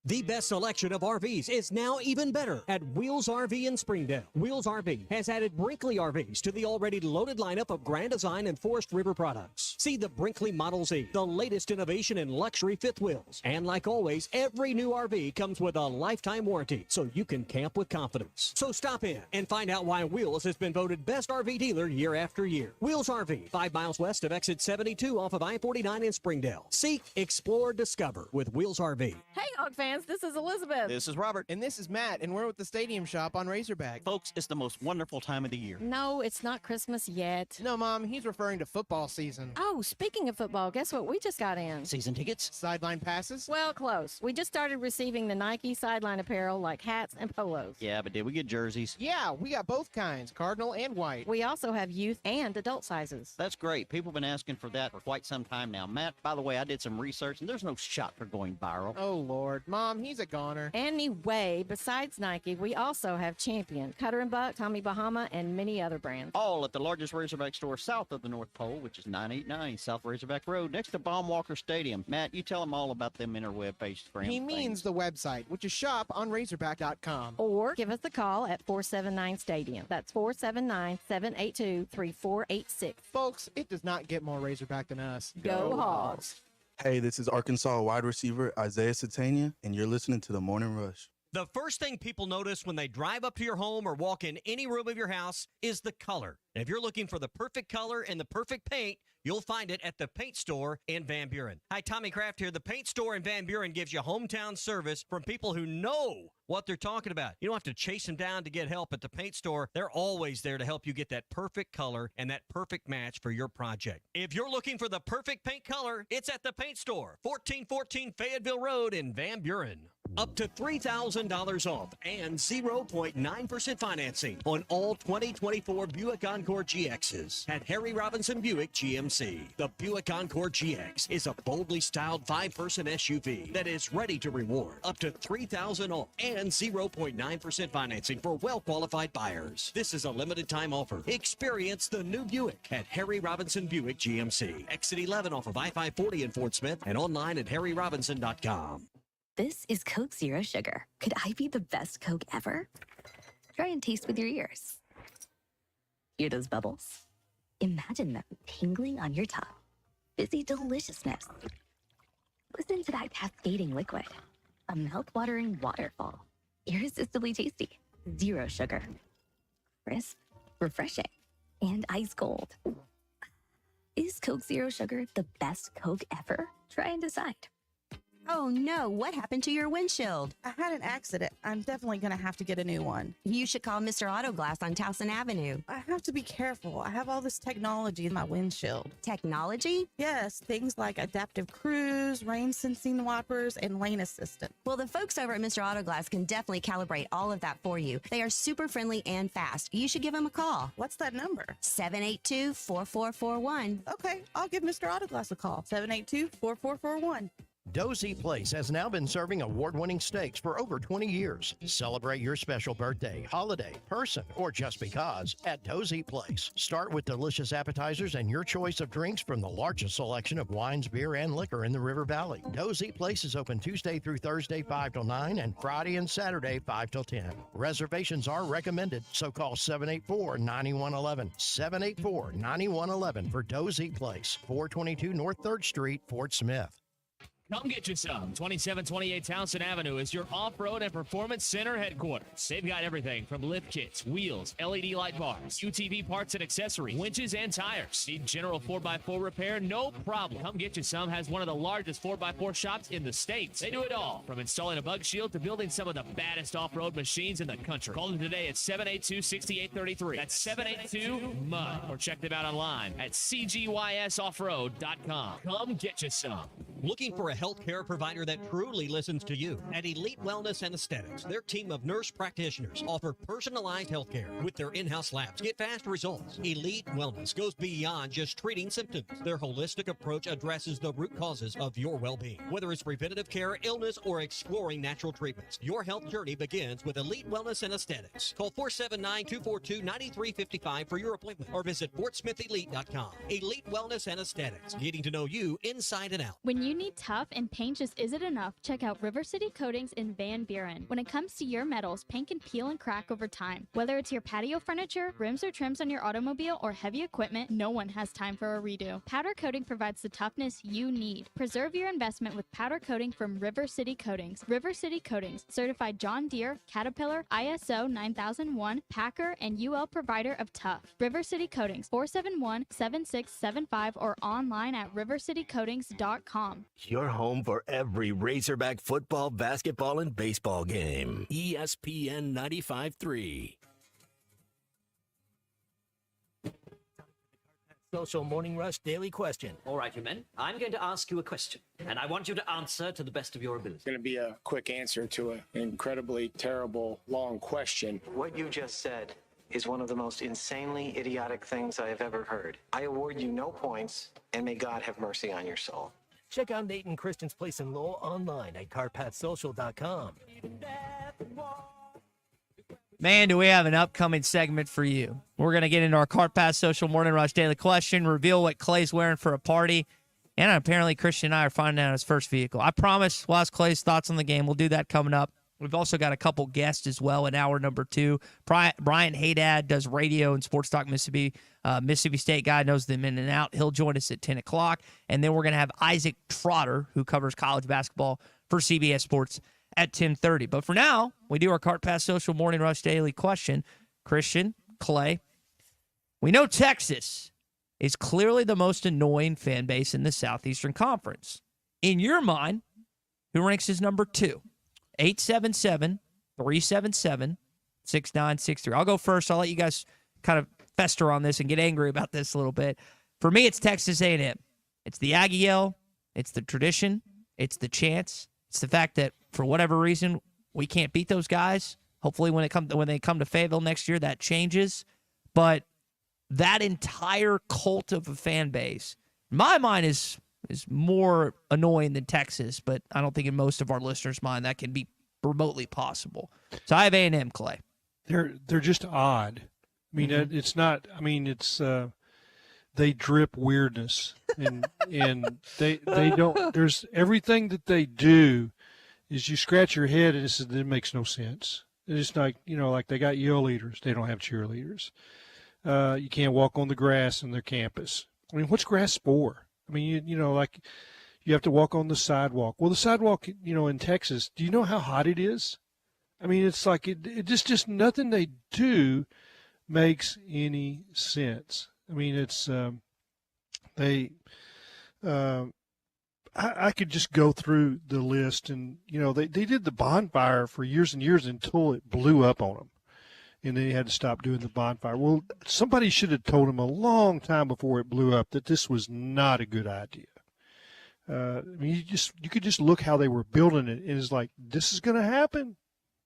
The best selection of RVs is now even better at Wheels RV in Springdale. Wheels RV has added Brinkley RVs to the already loaded lineup of Grand Design and Forest River products. See the Brinkley Model Z, the latest innovation in luxury fifth wheels. And like always, every new RV comes with a lifetime warranty, so you can camp with confidence. So stop in and find out why Wheels has been voted best RV dealer year after year. Wheels RV, 5 miles west of exit 72 off of I-49 in Springdale. Seek, explore, discover with Wheels RV. Hey, Hog fans, this is Elizabeth. This is Robert. And this is Matt, and we're with the Stadium Shop on Razorback. Folks, it's the most wonderful time of the year. No, it's not Christmas yet. No, Mom, he's referring to football season. Oh, speaking of football, guess what we just got in? Season tickets? Sideline passes? Well, close. We just started receiving the Nike sideline apparel like hats and polos. Yeah, but did we get jerseys? Yeah, we got both kinds, cardinal and white. We also have youth and adult sizes. That's great. People have been asking for that for quite some time now. Matt, by the way, I did some research, and there's no shot for going viral. Oh, Lord. Mom, he's a goner. Anyway, besides Nike, we also have Champion, Cutter and Buck, Tommy Bahama, and many other brands. All at the largest Razorback store south of the North Pole, which is 989 South Razorback Road, next to Baum-Walker Stadium. Matt, you tell them all about them interweb-based brands. He means the website, which is shoponrazorback.com. Or give us a call at 479-STADIUM. That's 479-782-3486. Folks, it does not get more Razorback than us. Go Hogs! Hey, this is Arkansas wide receiver Isaiah Satania, and you're listening to The Morning Rush. The first thing people notice when they drive up to your home or walk in any room of your house is the color. And if you're looking for the perfect color and the perfect paint, you'll find it at the Paint Store in Van Buren. Hi, Tommy Kraft here. The Paint Store in Van Buren gives you hometown service from people who know what they're talking about. You don't have to chase them down to get help at the Paint Store. They're always there to help you get that perfect color and that perfect match for your project. If you're looking for the perfect paint color, it's at the Paint Store, 1414 Fayetteville Road in Van Buren. Up to $3,000 off and 0.9% financing on all 2024 Buick Encore GXs at Harry Robinson Buick GMC. The Buick Encore GX is a boldly styled 5-person SUV that is ready to reward. Up to $3,000 off and 0.9% financing for well-qualified buyers. This is a limited time offer. Experience the new Buick at Harry Robinson Buick GMC. Exit 11 off of I-540 in Fort Smith and online at harryrobinson.com. This is Coke Zero Sugar. Could I be the best Coke ever? Try and taste with your ears. Hear those bubbles? Imagine them tingling on your tongue. Fizzy deliciousness. Listen to that cascading liquid. A mouth-watering waterfall. Irresistibly tasty. Zero sugar. Crisp, refreshing, and ice cold. Is Coke Zero Sugar the best Coke ever? Try and decide. Oh no, what happened to your windshield? I had an accident. I'm definitely going to have to get a new one. You should call Mr. Auto Glass on Towson Avenue. I have to be careful. I have all this technology in my windshield. Technology? Yes, things like adaptive cruise, rain sensing wipers, and lane assistant. Well, the folks over at Mr. Auto Glass can definitely calibrate all of that for you. They are super friendly and fast. You should give them a call. What's that number? 782-4441. Okay, I'll give Mr. Auto Glass a call. 782-4441. Dozy Place has now been serving award-winning steaks for over 20 years. Celebrate your special birthday, holiday, person, or just because at Dozy Place. Start with delicious appetizers and your choice of drinks from the largest selection of wines, beer, and liquor in the River Valley. Dozy Place is open Tuesday through Thursday 5 till 9 and Friday and Saturday 5 till 10. Reservations are recommended, so call 784-9111. 784-9111 for Dozy Place, 422 North 3rd Street, Fort Smith. Come get you some. 2728 Towson Avenue is your off-road and performance center headquarters. They've got everything from lift kits, wheels, LED light bars, UTV parts and accessories, winches and tires. Need general 4x4 repair? No problem. Come get you some has one of the largest 4x4 shops in the States. They do it all, from installing a bug shield to building some of the baddest off-road machines in the country. Call them today at 782-6833. That's 782-MUD. Or check them out online at cgysoffroad.com. Come get you some. Looking for a healthcare provider that truly listens to you? At Elite Wellness and Aesthetics, their team of nurse practitioners offer personalized healthcare with their in-house labs. Get fast results. Elite Wellness goes beyond just treating symptoms. Their holistic approach addresses the root causes of your well-being. Whether it's preventative care, illness, or exploring natural treatments, your health journey begins with Elite Wellness and Aesthetics. Call 479-242-9355 for your appointment or visit FortSmithElite.com. Elite Wellness and Aesthetics, getting to know you inside and out. When you need tough and paint just isn't enough, check out River City Coatings in Van Buren. When it comes to your metals, paint can peel and crack over time. Whether it's your patio furniture, rims or trims on your automobile, or heavy equipment, no one has time for a redo. Powder coating provides the toughness you need. Preserve your investment with powder coating from River City Coatings. River City Coatings, certified John Deere, Caterpillar, ISO 9001, Packer, and UL provider of tough. River City Coatings, 471-7675 or online at rivercitycoatings.com. Your home for every Razorback football, basketball, and baseball game. ESPN 95.3. Social Morning Rush Daily Question. All right, you men. I'm going to ask you a question, and I want you to answer to the best of your ability. It's going to be a quick answer to an incredibly terrible, long question. What you just said is one of the most insanely idiotic things I have ever heard. I award you no points, and may God have mercy on your soul. Check out Nate and Christian's Place in Lowell online at CarPathSocial.com. Man, do we have an upcoming segment for you. We're going to get into our Cart Pass Social Morning Rush Daily Question, reveal what Clay's wearing for a party, and apparently Christian and I are finding out his first vehicle. I promise we'll ask Clay's thoughts on the game. We'll do that coming up. We've also got a couple guests as well in hour number 2. Brian Haydad does radio and Sports Talk Mississippi. Mississippi State guy, knows them in and out. He'll join us at 10 o'clock. And then we're going to have Isaac Trotter, who covers college basketball for CBS Sports, at 10:30. But for now, we do our Cart Pass Social Morning Rush Daily Question. Christian, Clay, we know Texas is clearly the most annoying fan base in the Southeastern Conference. In your mind, who ranks as number 2? 877-377-6963. I'll go first. I'll let you guys kind of fester on this and get angry about this a little bit. For me, it's Texas A&M. It's the Aggie Yell. It's the tradition. It's the chance. It's the fact that for whatever reason we can't beat those guys. Hopefully when they come to Fayetteville next year, that changes. But that entire cult of a fan base, in my mind, is more annoying than Texas, but I don't think in most of our listeners' mind that can be remotely possible. So I have A&M, Clay. They're just odd. I mean, it's not. I mean, it's they drip weirdness, and they don't. There's everything that they do is you scratch your head and it makes no sense. It's just like like they got Yale leaders, they don't have cheerleaders. You can't walk on the grass in their campus. I mean, what's grass for? I mean, like you have to walk on the sidewalk. Well, the sidewalk, in Texas, do you know how hot it is? I mean, it's like it just nothing they do makes any sense. I mean, it's I could just go through the list, and they did the bonfire for years and years until it blew up on them, and then they had to stop doing the bonfire. Well, somebody should have told them a long time before it blew up that this was not a good idea. I mean, you could just look how they were building it, and it's like, this is going to happen.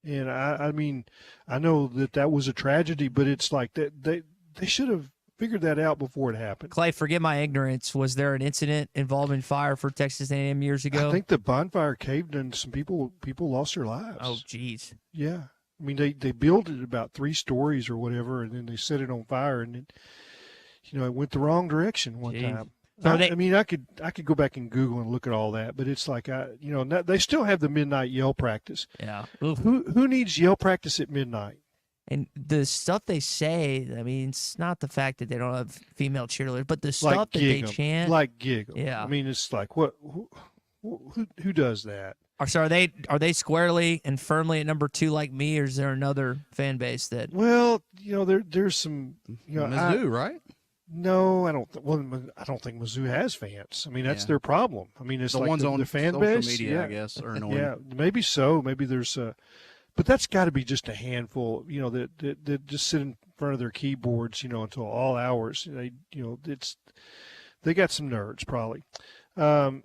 And I mean, I know that was a tragedy, but it's like that they should have figured that out before it happened. Clay, forgive my ignorance. Was there an incident involving fire for Texas A&M years ago? I think the bonfire caved and some people lost their lives. Oh, geez. Yeah. I mean, they built it about 3 stories or whatever, and then they set it on fire, and it went the wrong direction one time. So I mean, I could go back and Google and look at all that, but it's like, they still have the midnight yell practice. Yeah. Who needs yell practice at midnight? And the stuff they say, I mean, it's not the fact that they don't have female cheerleaders, but the stuff that they chant. Like giggle. Yeah. I mean, it's like, who does that? So are they squarely and firmly at number 2 like me, or is there another fan base that? Well, there's some. Mizzou, right? No, I don't. I don't think Mizzou has fans. I mean, that's their problem. I mean, it's the like ones on the fan social base. media, I guess, are annoying. Yeah, maybe so. Maybe there's but that's got to be just a handful. That just sit in front of their keyboards, until all hours. They got some nerds probably. I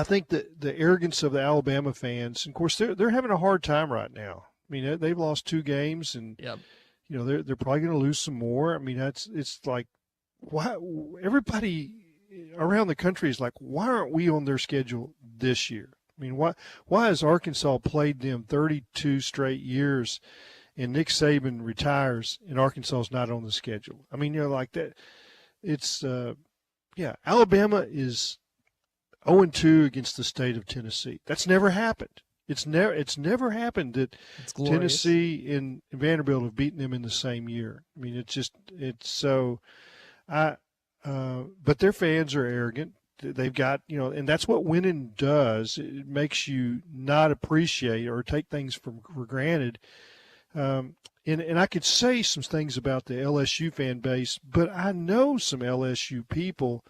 think that the arrogance of the Alabama fans, and of course, they're having a hard time right now. I mean, they've lost 2 games, and they're probably going to lose some more. I mean, it's like, why everybody around the country is like, why aren't we on their schedule this year? I mean, why has Arkansas played them 32 straight years, and Nick Saban retires, and Arkansas's not on the schedule? I mean, like that. It's Alabama is 0-2 against the state of Tennessee. That's never happened. It's never happened that Tennessee and Vanderbilt have beaten them in the same year. I mean, but their fans are arrogant. They've got, and that's what winning does. It makes you not appreciate or take things for granted. And I could say some things about the LSU fan base, but I know some LSU people.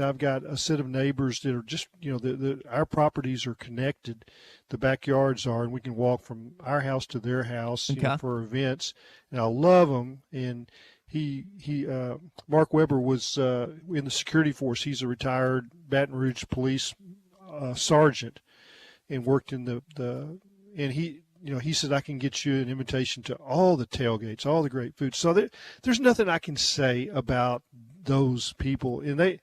I've got a set of neighbors that are just, our properties are connected. The backyards are, and we can walk from our house to their house for events. And I love them. And Mark Weber was in the security force. He's a retired Baton Rouge police sergeant, and worked in and he said, I can get you an invitation to all the tailgates, all the great food. So there's nothing I can say about those people. And they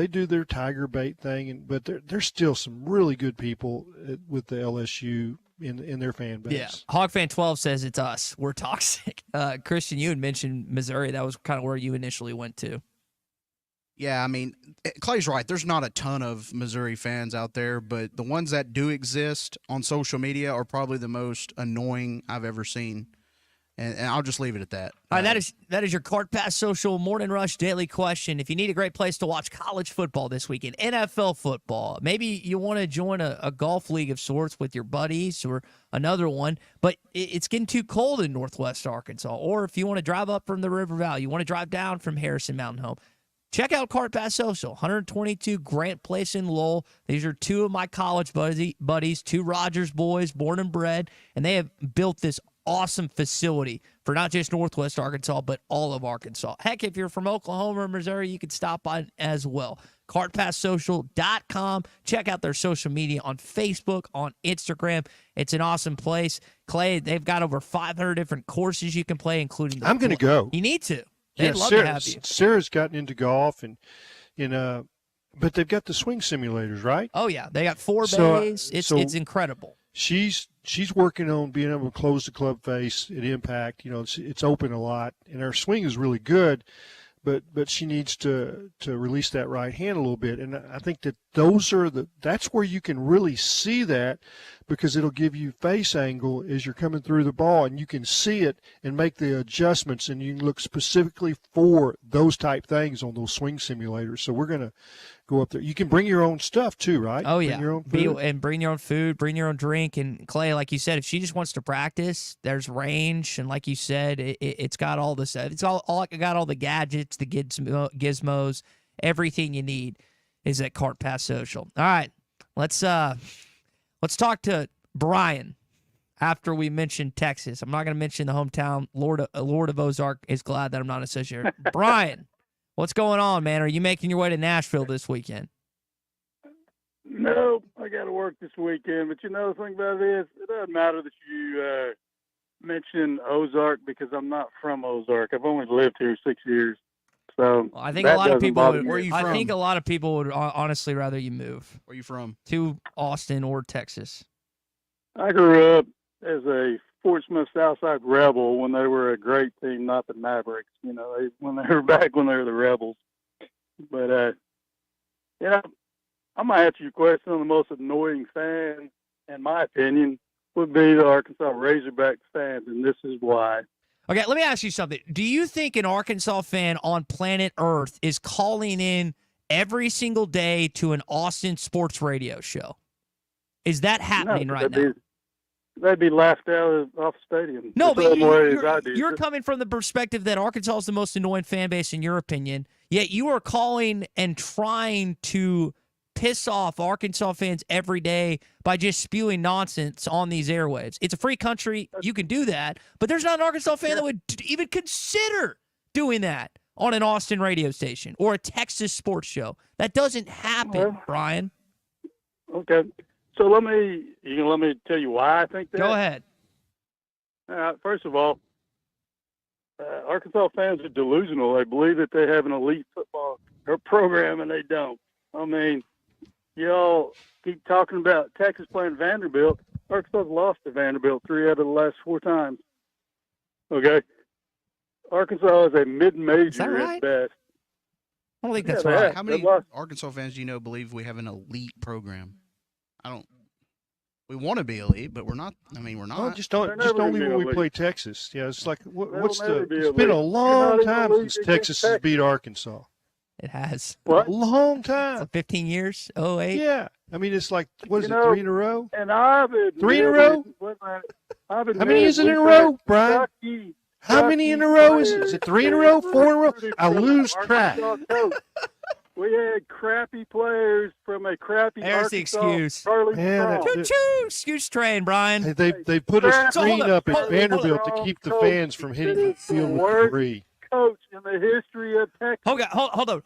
do their tiger bait thing, but there's still some really good people with the LSU in their fan base. Yeah. HogFan12 says it's us. We're toxic. Christian, you had mentioned Missouri. That was kind of where you initially went to. Yeah, I mean, Clay's right. There's not a ton of Missouri fans out there, but the ones that do exist on social media are probably the most annoying I've ever seen. And I'll just leave it at that. All right, that is your Cart Pass Social Morning Rush Daily Question. If you need a great place to watch college football this weekend, NFL football, maybe you want to join a golf league of sorts with your buddies or another one, but it's getting too cold in Northwest Arkansas. Or if you want to drive up from the River Valley, you want to drive down from Harrison Mountain Home, check out Cart Pass Social, 122 Grant Place in Lowell. These are 2 of my college buddies, 2 Rogers boys, born and bred, and they have built this awesome facility for not just Northwest Arkansas, but all of Arkansas. Heck, if you're from Oklahoma or Missouri, you can stop by as well. CartPassSocial.com. Check out their social media on Facebook, on Instagram. It's an awesome place. Clay, they've got over 500 different courses you can play, including I'm going to go. You need to. They'd love Sarah, to have you. Sarah's gotten into golf, but they've got the swing simulators, right? Oh, yeah. They got 4 bays. It's incredible. She's working on being able to close the club face at impact. It's open a lot, and her swing is really good, but she needs to release that right hand a little bit. And I think that that's where you can really see that, because it'll give you face angle as you're coming through the ball, and you can see it and make the adjustments, and you can look specifically for those type things on those swing simulators. So we're going to go up there. You can bring your own stuff too, right? Oh, yeah. Bring your own food. And bring your own food, bring your own drink. And Clay, like you said, if she just wants to practice, there's range. And like you said, it's got all the stuff. It's got all the gadgets, the gizmos, everything you need. is at Cart Pass Social. All right, let's talk to Brian after we mention Texas. I'm not going to mention the hometown. Lord of Ozark is glad that I'm not associated. Brian, what's going on, man? Are you making your way to Nashville this weekend? No, I got to work this weekend. But the thing about it is, it doesn't matter that you mention Ozark because I'm not from Ozark. I've only lived here 6 years. So I think a lot of people would. Where are you from? I think a lot of people would honestly rather you move. Where are you from? To Austin or Texas. I grew up as a Portsmouth Southside Rebel when they were a great team, not the Mavericks. When they were back when they were the Rebels. But I might answer your question on the most annoying fan, in my opinion, would be the Arkansas Razorback fans, and this is why. Okay, let me ask you something. Do you think an Arkansas fan on planet Earth is calling in every single day to an Austin sports radio show? Is that happening right now? They'd be laughed out off the stadium. No, but you're you're coming from the perspective that Arkansas is the most annoying fan base in your opinion, yet you are calling and trying to piss off Arkansas fans every day by just spewing nonsense on these airwaves. It's a free country. You can do that, but there's not an Arkansas fan that would even consider doing that on an Austin radio station or a Texas sports show. That doesn't happen, Brian. Okay. So let me tell you why I think that. Go ahead. First of all, Arkansas fans are delusional. They believe that they have an elite football program, and they don't. I mean, y'all keep talking about Texas playing Vanderbilt. Arkansas lost to Vanderbilt 3 out of the last 4 times. Okay? Arkansas is a mid-major at best. I don't think that's right. How many Arkansas fans do you know believe we have an elite program? We want to be elite, but we're not. I mean, we're not. Well, just only when we play Texas. Yeah, it's like, it's been a long time since Texas has beat Arkansas. It has. What? A long time. It's 15 years? 08? Yeah. I mean, it's like, what is it, 3 in a row? And I've 3 in a row? How many is it in a row, Brian? How many in a row is it? Is it 3 in a row, 4 in a row? I lose track. We had crappy players from a crappy There's the Arkansas. excuse. Charlie Choo-choo! Excuse train, Brian. They put a screen up at Vanderbilt to keep the fans from hitting the field with debris. Coach in the history of Texas. Hold on.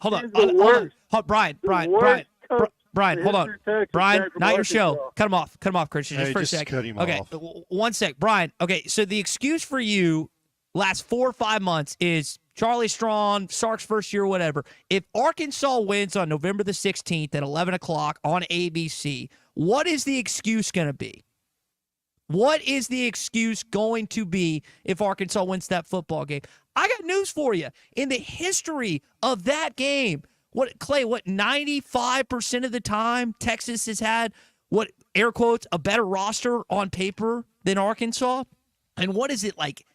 Brian, hold on. Brian, not your show. Cut him off, Christian, just for a sec. Cut him off. 1 sec. Brian, okay, so the excuse for you last 4 or 5 months is Charlie Strong, Sark's first year, whatever. If Arkansas wins on November the 16th at 11 o'clock on ABC, what is the excuse going to be? What is the excuse going to be if Arkansas wins that football game? I got news for you. In the history of that game, what 95% of the time Texas has had, what, air quotes, a better roster on paper than Arkansas? And what is it, like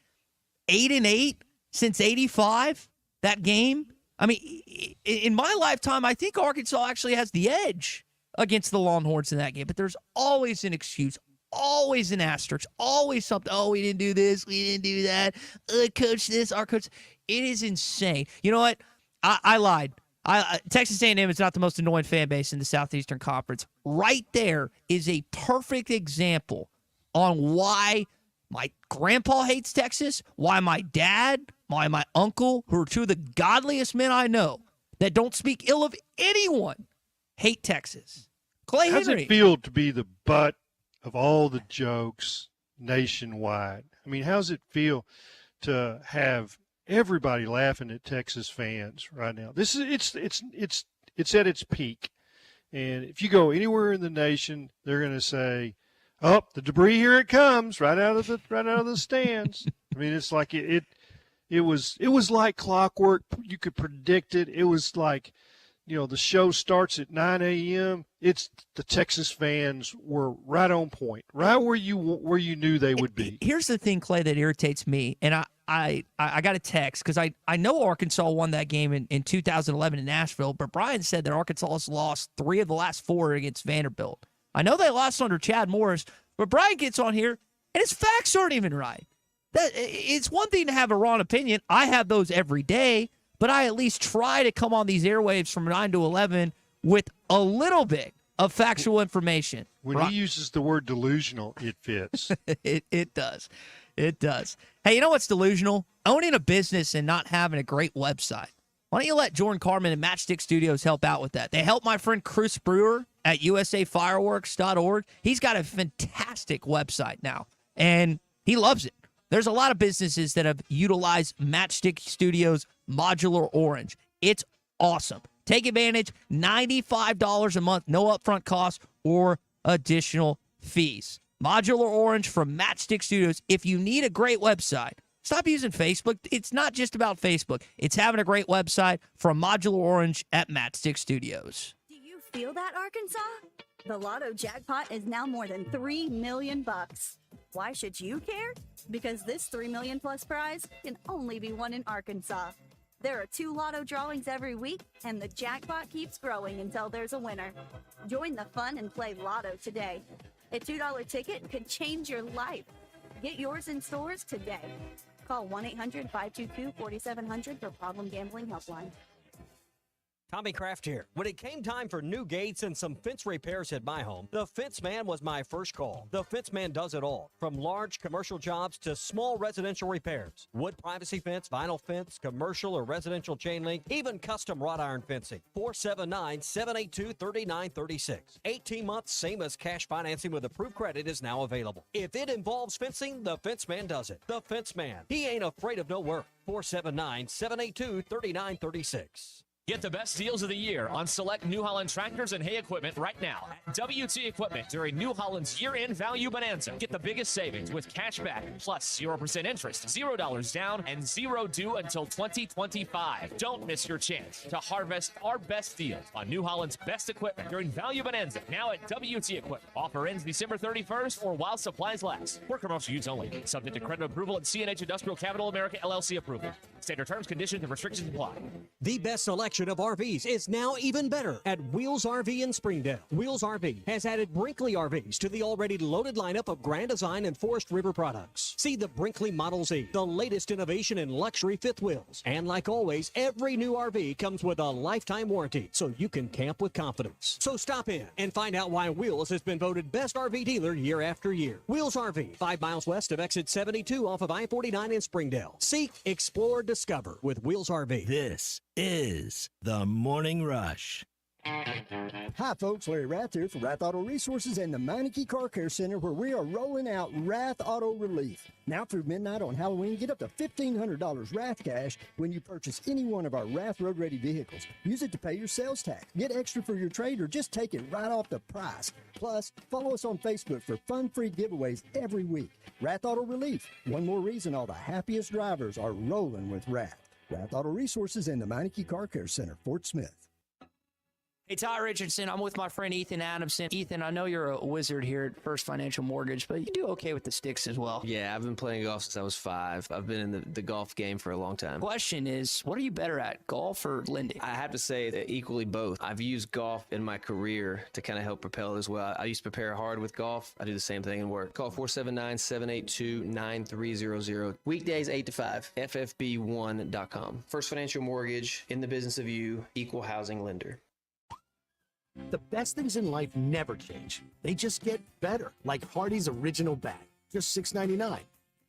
8-8 since 85, that game? I mean, in my lifetime, I think Arkansas actually has the edge against the Longhorns in that game. But there's always an excuse, always an asterisk, always something. Oh, we didn't do this, we didn't do that. Coach this, our coach. It is insane. You know what? I lied. Texas A&M is not the most annoying fan base in the Southeastern Conference. Right there is a perfect example on why my grandpa hates Texas, why my dad, why my uncle, who are two of the godliest men I know that don't speak ill of anyone, hate Texas. Clay Henry. How does it feel to be the butt of all the jokes nationwide? I mean, how does it feel to have everybody laughing at Texas fans right now? It's at its peak. And if you go anywhere in the nation, they're going to say, "Oh, the debris, here it comes, right out of the stands." I mean, it's like it was like clockwork. You could predict it. It was like, the show starts at 9 a.m. It's the Texas fans were right on point, right where you knew they would be. Here's the thing, Clay, that irritates me, and I got a text because I know Arkansas won that game in 2011 in Nashville, but Brian said that Arkansas has lost 3 of the last 4 against Vanderbilt. I know they lost under Chad Morris, but Brian gets on here, and his facts aren't even right. It's one thing to have a wrong opinion. I have those every day, but I at least try to come on these airwaves from 9 to 11 with a little bit of factual information. When he uses the word delusional, it fits. It does. It does. Hey, you know what's delusional? Owning a business and not having a great website. Why don't you let Jordan Carmen and Matchstick Studios help out with that? They help my friend Chris Brewer at usafireworks.org. He's got a fantastic website now, and he loves it. There's a lot of businesses that have utilized Matchstick Studios Modular Orange. It's awesome. Take advantage, $95 a month, no upfront costs or additional fees. Modular Orange from Matchstick Studios. If you need a great website, stop using Facebook. It's not just about Facebook. It's having a great website from Modular Orange at Matchstick Studios. Do you feel that, Arkansas? The Lotto jackpot is now more than $3 million. Why should you care? Because this $3 million plus prize can only be won in Arkansas. There are 2 Lotto drawings every week, and the jackpot keeps growing until there's a winner. Join the fun and play Lotto today. A $2 ticket could change your life. Get yours in stores today. Call 1-800-522-4700 for Problem Gambling Helpline. Tommy Kraft here. When it came time for new gates and some fence repairs at my home, the Fence Man was my first call. The Fence Man does it all, from large commercial jobs to small residential repairs. Wood privacy fence, vinyl fence, commercial or residential chain link, even custom wrought iron fencing. 479-782-3936. 18 months, same as cash financing with approved credit is now available. If it involves fencing, the Fence Man does it. The Fence Man. He ain't afraid of no work. 479-782-3936. Get the best deals of the year on select New Holland tractors and hay equipment right now at WT Equipment during New Holland's year-end value bonanza. Get the biggest savings with cash back plus 0% interest, $0 down, and 0 due until 2025. Don't miss your chance to harvest our best deals on New Holland's best equipment during value bonanza now at WT Equipment. Offer ends December 31st or while supplies last. For commercial use only. Subject to credit approval and CNH Industrial Capital America LLC approval. Standard terms, conditions, and restrictions apply. The best selection of RVs is now even better at Wheels RV in Springdale. Wheels RV has added Brinkley RVs to the already loaded lineup of Grand Design and Forest River products. See the Brinkley Model Z, the latest innovation in luxury fifth wheels. And like always, every new RV comes with a lifetime warranty, so you can camp with confidence. So stop in and find out why Wheels has been voted best RV dealer year after year. Wheels RV, 5 miles west of exit 72 off of I-49 in Springdale. Seek, explore, discover with Wheels RV. This is the Morning Rush. Hi, folks. Larry Rath here for Rath Auto Resources and the Meineke Car Care Center, where we are rolling out Rath Auto Relief. Now through midnight on Halloween, get up to $1,500 Rath cash when you purchase any one of our Rath Road Ready vehicles. Use it to pay your sales tax. Get extra for your trade or just take it right off the price. Plus, follow us on Facebook for fun-free giveaways every week. Rath Auto Relief. One more reason all the happiest drivers are rolling with Rath. Rath Auto Resources and the Meineke Car Care Center, Fort Smith. Hey, Ty Richardson, I'm with my friend Ethan Adamson. Ethan, I know you're a wizard here at First Financial Mortgage, but you do okay with the sticks as well. Yeah, I've been playing golf since I was 5. I've been in the golf game for a long time. Question is, what are you better at, golf or lending? I have to say that equally both. I've used golf in my career to kind of help propel it as well. I used to prepare hard with golf. I do the same thing in work. Call 479-782-9300. Weekdays 8 to 5. FFB1.com. First Financial Mortgage, in the business of you, equal housing lender. The best things in life never change. They just get better, like Hardee's Original Bag, just $6.99.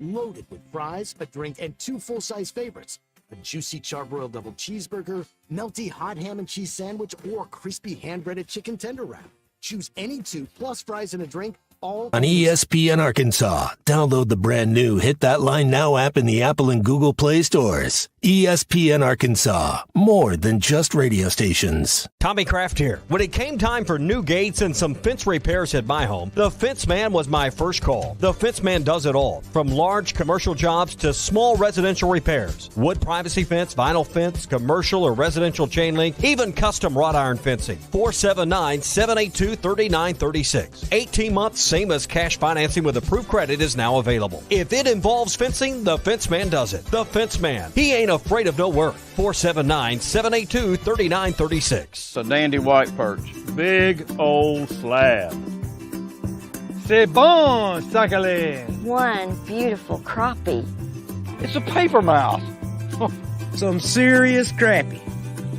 Loaded with fries, a drink, and 2 full-size favorites. A juicy charbroiled double cheeseburger, melty hot ham and cheese sandwich, or crispy hand-breaded chicken tender wrap. Choose any 2 plus fries and a drink, all On ESPN Arkansas, download the brand new Hit That Line Now app in the Apple and Google Play stores. ESPN Arkansas, more than just radio stations. Tommy Kraft here. When it came time for new gates and some fence repairs at my home, the Fence Man was my first call. The Fence Man does it all, from large commercial jobs to small residential repairs. Wood privacy fence, vinyl fence, commercial or residential chain link, even custom wrought iron fencing. 479-782-3936. 18 months, same as cash financing with approved credit is now available. If it involves fencing, the Fence Man does it. The Fence Man. He ain't afraid of no work. 479-782-3936. It's a dandy white perch. Big old slab. C'est bon, sacalé. One beautiful crappie. It's a paper mouse. Some serious crappie.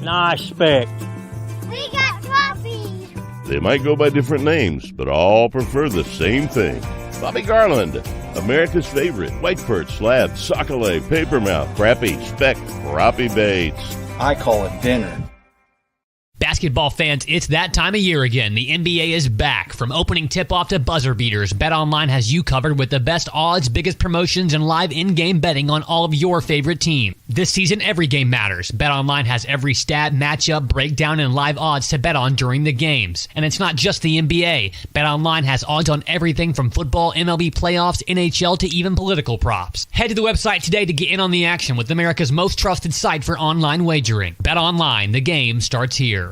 Nice speck. We got trouble. They might go by different names, but all prefer the same thing. Bobby Garland, America's favorite, white perch, slab, sockeye, papermouth, crappie, speck, crappie baits. I call it dinner. Basketball fans, it's that time of year again. The NBA is back. From opening tip-off to buzzer beaters, BetOnline has you covered with the best odds, biggest promotions, and live in-game betting on all of your favorite teams. This season, every game matters. BetOnline has every stat, matchup, breakdown, and live odds to bet on during the games. And it's not just the NBA. BetOnline has odds on everything from football, MLB playoffs, NHL, to even political props. Head to the website today to get in on the action with America's most trusted site for online wagering. BetOnline, the game starts here.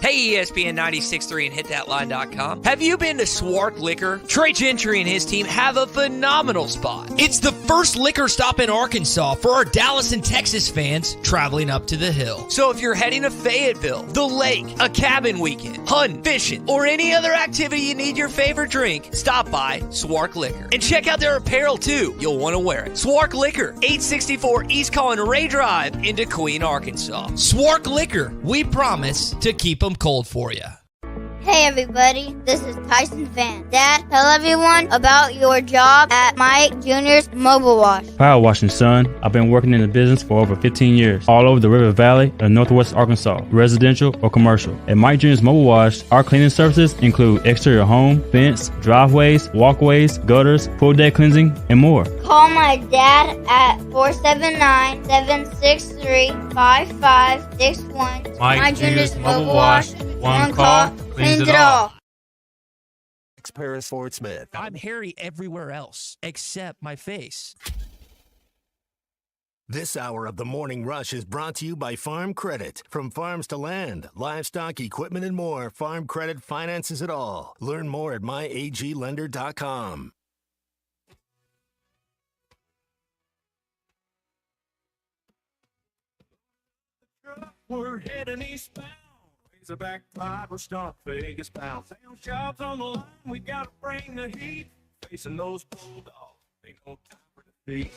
Hey, ESPN 96.3 and hitthatline.com. Have you been to Swark Liquor? Trey Gentry and his team have a phenomenal spot. It's the first liquor stop in Arkansas for our Dallas and Texas fans traveling up to the hill. So if you're heading to Fayetteville, the lake, a cabin weekend, hunting, fishing, or any other activity you need your favorite drink, stop by Swark Liquor. And check out their apparel too. You'll want to wear it. Swark Liquor, 864 East Collin Ray Drive in Queen, Arkansas. Swark Liquor, we promise to keep them cold for you. Hey everybody, this is Tyson Van. Dad, tell everyone about your job at Mike Jr.'s Mobile Wash. Power washing, son. I've been working in the business for over 15 years, all over the River Valley and Northwest Arkansas, residential or commercial. At Mike Jr.'s Mobile Wash, our cleaning services include exterior home, fence, driveways, walkways, gutters, pool deck cleansing, and more. Call my dad at 479-763-5561. Mike Jr.'s Mobile Wash. One call, cleans it all. Paris Ford Smith. I'm hairy everywhere else except my face. This hour of the Morning Rush is brought to you by Farm Credit. From farms to land, livestock, equipment, and more, Farm Credit finances it all. Learn more at myaglender.com. We're heading eastbound. Razorback pride, we're start Vegas bound. Sales jobs on the line, we gotta bring the heat. Facing those Bulldogs, ain't no time for defeat.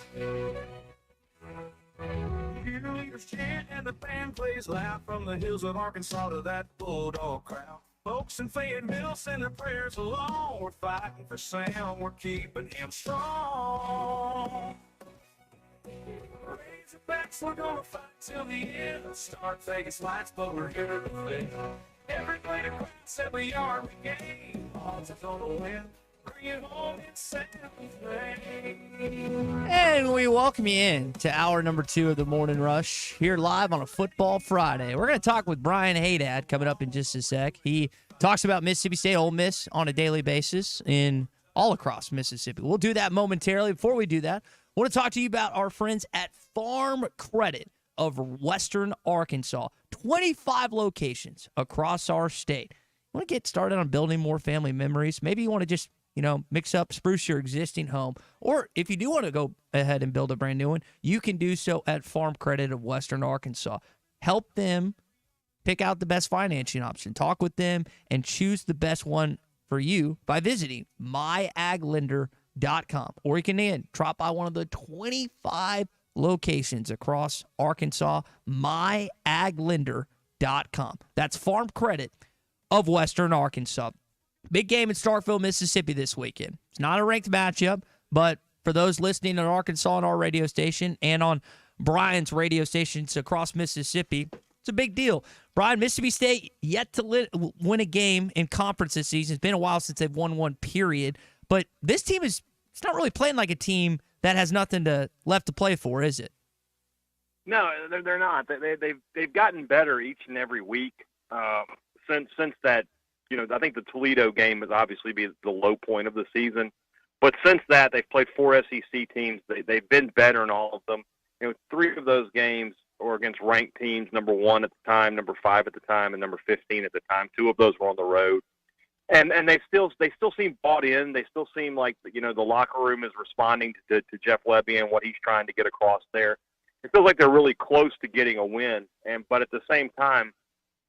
Cheerleaders chant and the band plays loud from the hills of Arkansas to that Bulldog crowd. Folks in Fayetteville send their prayers along. We're fighting for sound, we're keeping him strong. Razorbacks, we're gonna fight till the end. Start Vegas lights, but we're here to play. Every play the crowd said we are the game. Odds are gonna win. Bring it home in Saturday. And we welcome you in to hour number 2 of the Morning Rush here live on a Football Friday. We're going to talk with Brian Haydad coming up in just a sec. He talks about Mississippi State, Ole Miss on a daily basis in all across Mississippi. We'll do that momentarily. Before we do that, I want to talk to you about our friends at Farm Credit of Western Arkansas. 25 locations across our state. You want to get started on building more family memories? Maybe you want to just, mix up, spruce your existing home. Or if you do want to go ahead and build a brand new one, you can do so at Farm Credit of Western Arkansas. Help them pick out the best financing option. Talk with them and choose the best one for you by visiting myaglender.com. Or you can drop by one of the 25 locations across Arkansas, myaglender.com. That's Farm Credit of Western Arkansas. Big game in Starkville, Mississippi this weekend. It's not a ranked matchup, but for those listening in Arkansas on our radio station and on Brian's radio stations across Mississippi, it's a big deal. Brian, Mississippi State yet to win a game in conference this season. It's been a while since they've won one, period. But this team it's not really playing like a team that has nothing left to play for, is it? No, they're not. They've gotten better each and every week since that. I think the Toledo game has obviously been the low point of the season. But since that, they've played 4 SEC teams. They've been better in all of them. 3 of those games were against ranked teams, number 1 at the time, number 5 at the time, and number 15 at the time. 2 of those were on the road. And they still seem bought in. They still seem like, the locker room is responding to Jeff Lebby and what he's trying to get across there. It feels like they're really close to getting a win. But at the same time,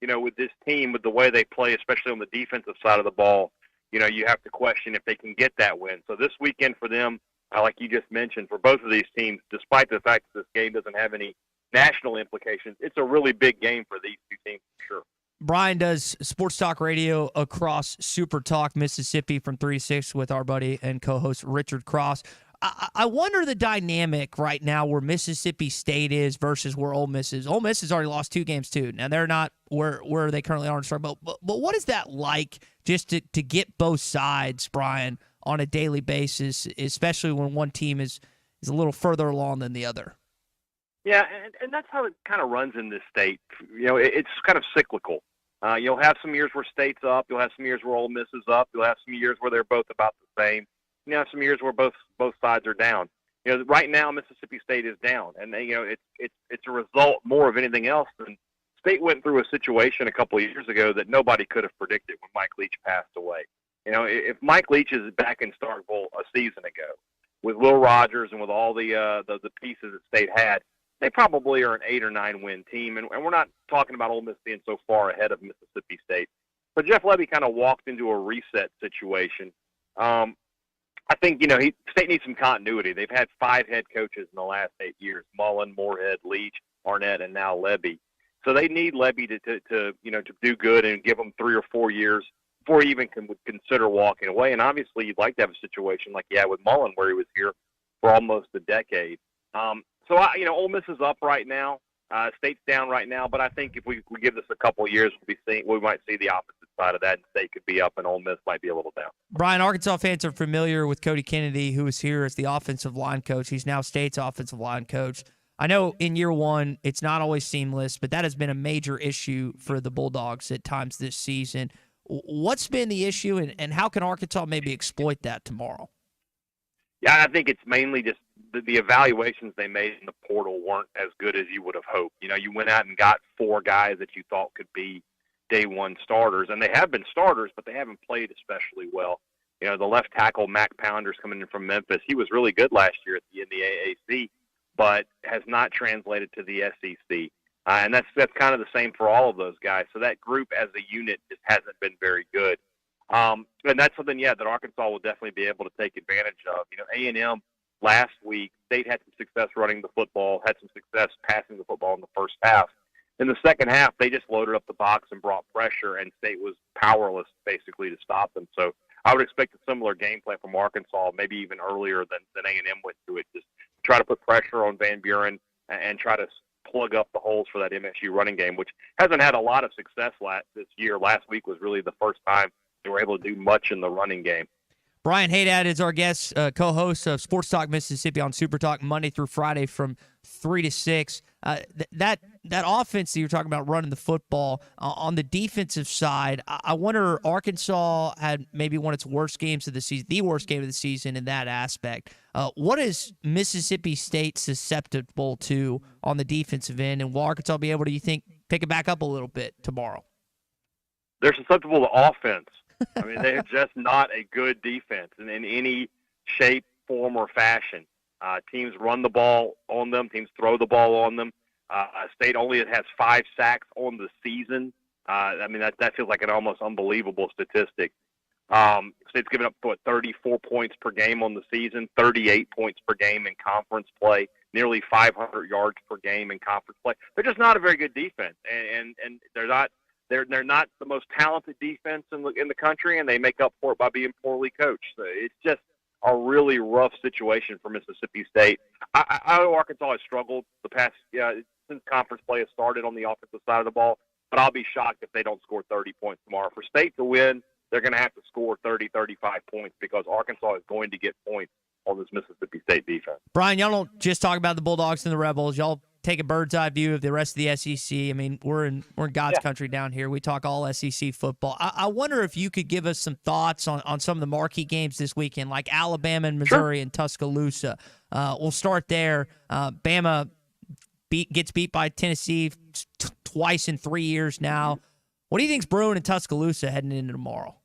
with this team, with the way they play, especially on the defensive side of the ball, you have to question if they can get that win. So this weekend for them, like you just mentioned, for both of these teams, despite the fact that this game doesn't have any national implications, it's a really big game for these 2 teams for sure. Brian does sports talk radio across Super Talk Mississippi from 3 to 6 with our buddy and co-host Richard Cross. I wonder the dynamic right now where Mississippi State is versus where Ole Miss is. Ole Miss has already lost 2 games too. Now they're not where they currently are in the but what is that like just to get both sides, Brian, on a daily basis, especially when one team is a little further along than the other? Yeah, and that's how it kind of runs in this state. It's kind of cyclical. You'll have some years where State's up. You'll have some years where Ole Miss is up. You'll have some years where they're both about the same. You have some years where both sides are down. Right now Mississippi State is down, and it's a result more of anything else than State went through a situation a couple of years ago that nobody could have predicted when Mike Leach passed away. If Mike Leach is back in Starkville a season ago with Will Rogers and with all the pieces that State had, they probably are an 8 or 9 win team, and we're not talking about Ole Miss being so far ahead of Mississippi State. But Jeff Lebby kind of walked into a reset situation. I think, State needs some continuity. They've had 5 head coaches in the last 8 years: Mullen, Moorhead, Leach, Arnett, and now Lebby. So they need Lebby to do good and give them 3 or 4 years before he even would consider walking away. And obviously you'd like to have a situation like he had with Mullen where he was here for almost a decade. Ole Miss is up right now. State's down right now, but I think if we give this a couple of years, we might see the opposite side of that, and State could be up and Ole Miss might be a little down. Brian, Arkansas fans are familiar with Cody Kennedy, who was here as the offensive line coach. He's now State's offensive line coach. I know in year one it's not always seamless, but that has been a major issue for the Bulldogs at times this season. What's been the issue, and how can Arkansas maybe exploit that tomorrow? Yeah, I think it's mainly just the evaluations they made in the portal weren't as good as you would have hoped. You went out and got 4 guys that you thought could be day one starters, and they have been starters, but they haven't played especially well. The left tackle, Mac Pounders, coming in from Memphis, he was really good last year in the AAC, but has not translated to the SEC. And that's kind of the same for all of those guys. So that group as a unit just hasn't been very good. And that's something, that Arkansas will definitely be able to take advantage of. A&M last week, State had some success running the football, had some success passing the football in the first half. In the second half, they just loaded up the box and brought pressure, and State was powerless basically to stop them. So I would expect a similar game plan from Arkansas, maybe even earlier than A&M went to it. Just try to put pressure on Van Buren and try to plug up the holes for that MSU running game, which hasn't had a lot of success this year. Last week was really the first time they were able to do much in the running game. Brian Haydad is our guest, co-host of Sports Talk Mississippi on Super Talk Monday through Friday from 3 to 6. That offense that you're talking about running the football, on the defensive side, I wonder, Arkansas had maybe one of its worst games of the season, the worst game of the season in that aspect. What is Mississippi State susceptible to on the defensive end, and will Arkansas be able to, you think, pick it back up a little bit tomorrow? They're susceptible to offense. I mean, they're just not a good defense in any shape, form, or fashion. Teams run the ball on them. Teams throw the ball on them. State only has 5 sacks on the season. That feels like an almost unbelievable statistic. State's given up, 34 points per game on the season, 38 points per game in conference play, nearly 500 yards per game in conference play. They're just not a very good defense, and they're not. They're not the most talented defense in the country, and they make up for it by being poorly coached. So it's just a really rough situation for Mississippi State. I know Arkansas has struggled the past since conference play has started on the offensive side of the ball, but I'll be shocked if they don't score 30 points tomorrow. For State to win, they're going to have to score 30, 35 points because Arkansas is going to get points on this Mississippi State defense. Brian, y'all don't just talk about the Bulldogs and the Rebels. Y'all take a bird's eye view of the rest of the SEC. I mean, we're in God's country down here. We talk all SEC football. I wonder if you could give us some thoughts on some of the marquee games this weekend, like Alabama and Missouri and Tuscaloosa. We'll start there. Bama gets beat by Tennessee twice in 3 years now. What do you think's brewing in Tuscaloosa heading into tomorrow?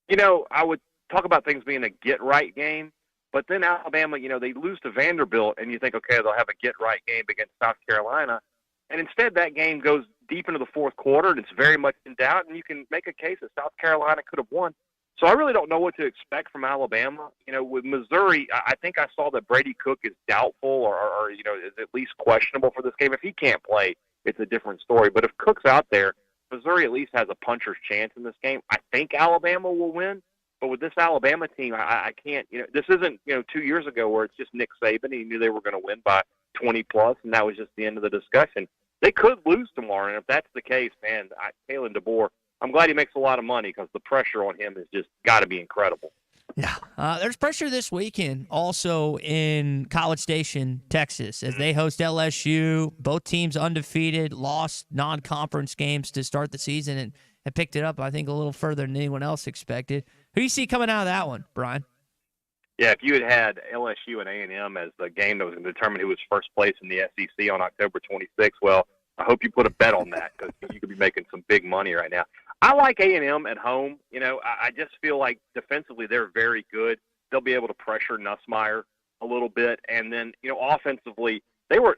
I would talk about things being a get-right game. But then Alabama, they lose to Vanderbilt, and you think, okay, they'll have a get-right game against South Carolina. And instead, that game goes deep into the fourth quarter, and it's very much in doubt, and you can make a case that South Carolina could have won. So I really don't know what to expect from Alabama. With Missouri, I think I saw that Brady Cook is doubtful or is at least questionable for this game. If he can't play, it's a different story. But if Cook's out there, Missouri at least has a puncher's chance in this game. I think Alabama will win, but with this Alabama team, I can't. This isn't 2 years ago where it's just Nick Saban and he knew they were going to win by 20 plus, and that was just the end of the discussion. They could lose tomorrow, and if that's the case, man, Kalen DeBoer, I'm glad he makes a lot of money because the pressure on him has just got to be incredible. Yeah. There's pressure this weekend also in College Station, Texas, as they host LSU. Both teams undefeated, lost non-conference games to start the season, and have picked it up, I think, a little further than anyone else expected. Who do you see coming out of that one, Brian? Yeah, if you had LSU and A&M as the game that was going to determine who was first place in the SEC on October 26th, well, I hope you put a bet on that because you could be making some big money right now. I like A&M at home. I just feel like defensively they're very good. They'll be able to pressure Nussmeier a little bit, and then offensively they were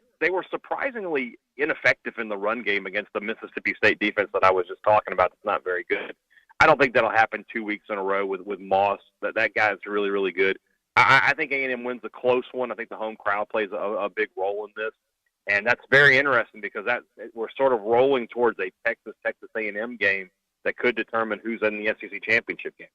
surprisingly ineffective in the run game against the Mississippi State defense that I was just talking about. That's not very good. I don't think that'll happen 2 weeks in a row with Moss. That guy's really, really good. I think A&M wins a close one. I think the home crowd plays a big role in this. And that's very interesting because we're sort of rolling towards a Texas A&M game that could determine who's in the SEC championship game.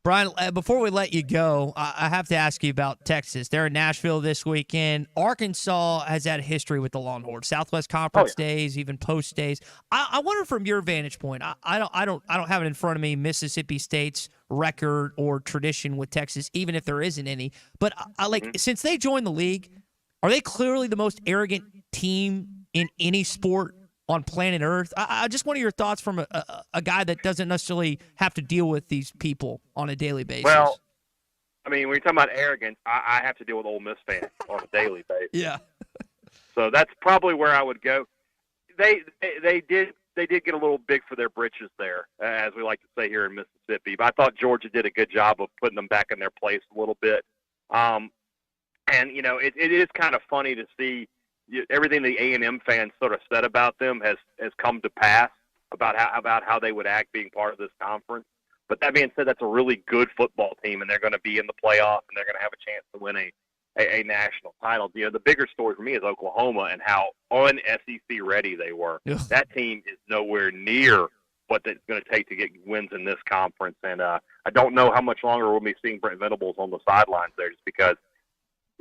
Brian, before we let you go, I have to ask you about Texas. They're in Nashville this weekend. Arkansas has had a history with the Longhorns, Southwest Conference days, even post days. I wonder from your vantage point. I don't have it in front of me, Mississippi State's record or tradition with Texas, even if there isn't any. But since they joined the league, are they clearly the most arrogant team in any sport on planet Earth? I just want your thoughts from a guy that doesn't necessarily have to deal with these people on a daily basis. Well, I mean, when you're talking about arrogance, I have to deal with Ole Miss fans on a daily basis. Yeah. So that's probably where I would go. They did get a little big for their britches there, as we like to say here in Mississippi. But I thought Georgia did a good job of putting them back in their place a little bit. And it is kind of funny to see everything the A&M fans sort of said about them has come to pass about how they would act being part of this conference. But that being said, that's a really good football team, and they're going to be in the playoff, and they're going to have a chance to win a national title. The bigger story for me is Oklahoma and how un-SEC ready they were. Yeah. That team is nowhere near what it's going to take to get wins in this conference. And I don't know how much longer we'll be seeing Brent Venables on the sidelines there, just because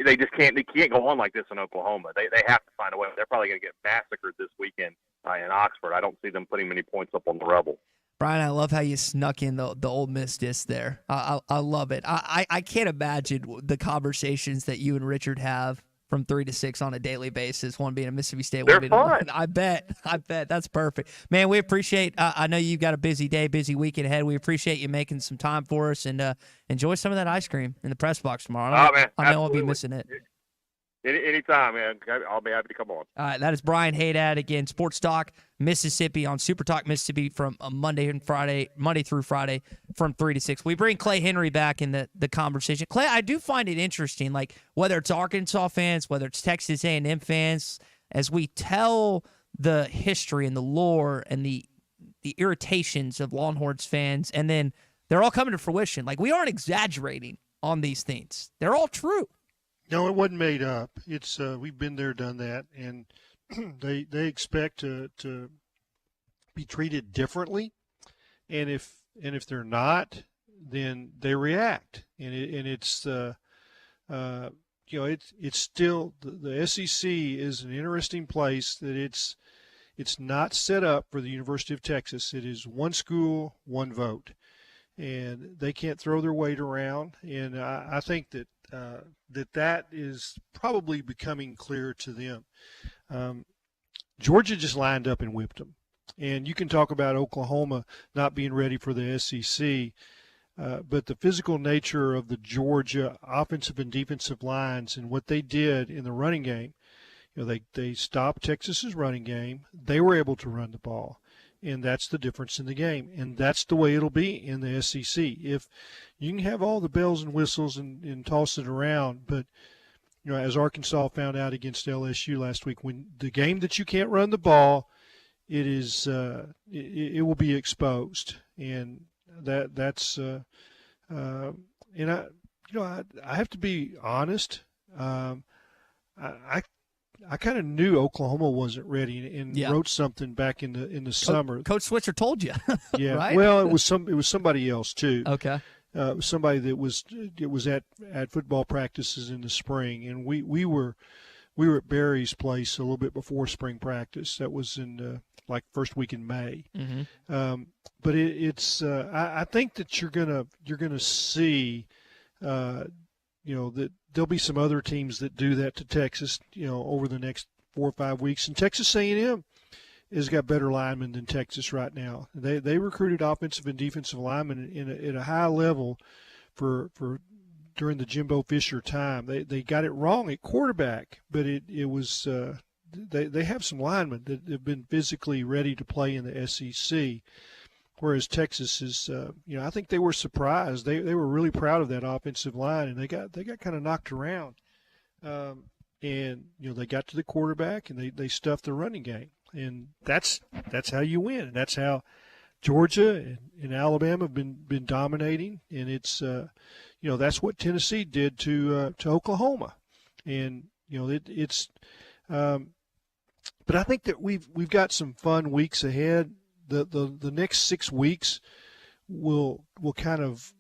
they can't go on like this in Oklahoma. They have to find a way. They're probably going to get massacred this weekend in Oxford. I don't see them putting many points up on the Rebels. Brian, I love how you snuck in the Ole Miss diss there. I love it. I can't imagine the conversations that you and Richard have from 3 to 6 on a daily basis, one being a Mississippi State, one being fun. I bet. That's perfect. Man, we appreciate I know you've got a busy day, busy weekend ahead. We appreciate you making some time for us, and enjoy some of that ice cream in the press box tomorrow. Man, I know I'll be missing it. Anytime, man. I'll be happy to come on. All right, that is Brian Haydad, again, Sports Talk Mississippi on Super Talk Mississippi from Monday through Friday from 3 to 6. We bring Clay Henry back in the conversation. Clay, I do find it interesting, like whether it's Arkansas fans, whether it's Texas A&M fans, as we tell the history and the lore and the irritations of Longhorns fans, and then they're all coming to fruition. Like, we aren't exaggerating on these things. They're all true. No, it wasn't made up. It's we've been there, done that, and they expect to be treated differently, and if they're not, then they react, and it's still the SEC is an interesting place that it's not set up for the University of Texas. It is one school, one vote, and they can't throw their weight around, and I think that. That is probably becoming clear to them. Georgia just lined up and whipped them. And you can talk about Oklahoma not being ready for the SEC, but the physical nature of the Georgia offensive and defensive lines and what they did in the running game, they stopped Texas's running game. They were able to run the ball. And that's the difference in the game. And that's the way it'll be in the SEC. If you can have all the bells and whistles and toss it around, but as Arkansas found out against LSU last week, when the game that you can't run the ball, it is it will be exposed. And that's I have to be honest. I kind of knew Oklahoma wasn't ready, and Yeah. wrote something back in the summer. Coach Switzer told you. Yeah. Right? Well, it was somebody else too. Okay. It was somebody that was at football practices in the spring, and we were at Barry's place a little bit before spring practice. That was in like first week in May. Mm-hmm. But I think that you're gonna see, that there'll be some other teams that do that to Texas, over the next 4 or 5 weeks. And Texas A&M has got better linemen than Texas right now. They recruited offensive and defensive linemen at a high level for during the Jimbo Fisher time. They got it wrong at quarterback, but it was they have some linemen that have been physically ready to play in the SEC. Whereas Texas is, I think they were surprised. They were really proud of that offensive line, and they got kind of knocked around. And they got to the quarterback, and they stuffed the running game, and that's how you win. And that's how Georgia and Alabama have been dominating, and it's that's what Tennessee did to Oklahoma, and it's. But I think that we've got some fun weeks ahead. The next 6 weeks will kind of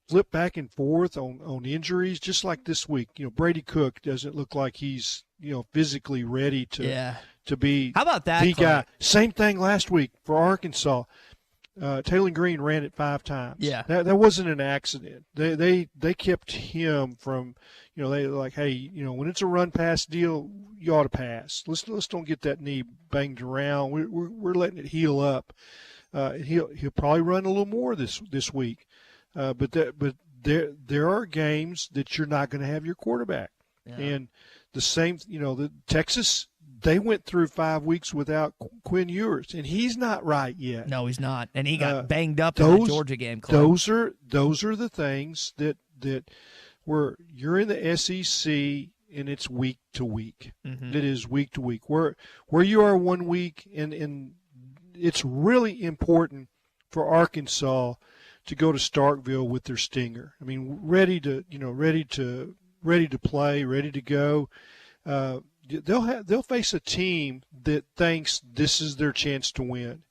flip back and forth on injuries, just like this week. Brady Cook doesn't look like he's physically ready to be. How about that, the Clay? guy? Same thing last week for Arkansas. Taylor Green ran it 5 times. Yeah, that wasn't an accident. They kept him from. They like, hey, when it's a run pass deal, you ought to pass. Let's don't get that knee banged around. We're letting it heal up. He'll probably run a little more this week. But there are games that you're not going to have your quarterback. Yeah. And the same, the Texas, they went through 5 weeks without Quinn Ewers, and he's not right yet. No, he's not, and he got banged up in the Georgia game. Clay. Those are the things that where you're in the SEC and it's week to week. Mm-hmm. It is week to week. Where you are 1 week, and it's really important for Arkansas to go to Starkville with their stinger. I mean, ready to play, ready to go. They'll face a team that thinks this is their chance to win.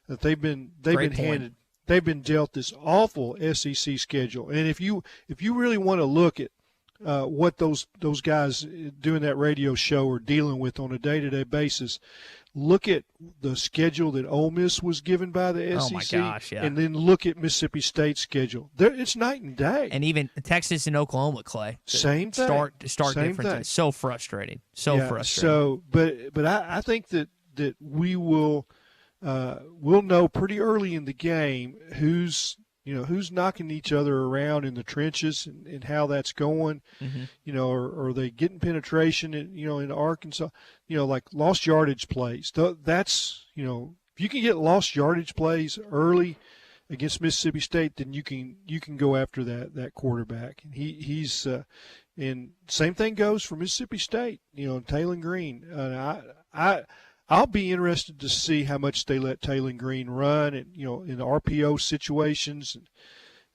That they've been handed. They've been dealt this awful SEC schedule, and if you really want to look at what those guys doing that radio show are dealing with on a day-to-day basis, look at the schedule that Ole Miss was given by the SEC. Oh my gosh, yeah. And then look at Mississippi State's schedule. It's night and day. And even Texas and Oklahoma, Clay. Same thing. Start Same differences. thing. So frustrating. So frustrating. So, but I think that we will. We'll know pretty early in the game who's knocking each other around in the trenches and how that's going. Mm-hmm. Are they getting penetration in Arkansas? Like lost yardage plays. That's if you can get lost yardage plays early against Mississippi State, then you can go after that quarterback. And he's and same thing goes for Mississippi State. Taylor Green. I'll be interested to see how much they let Taylor Green run, and in RPO situations.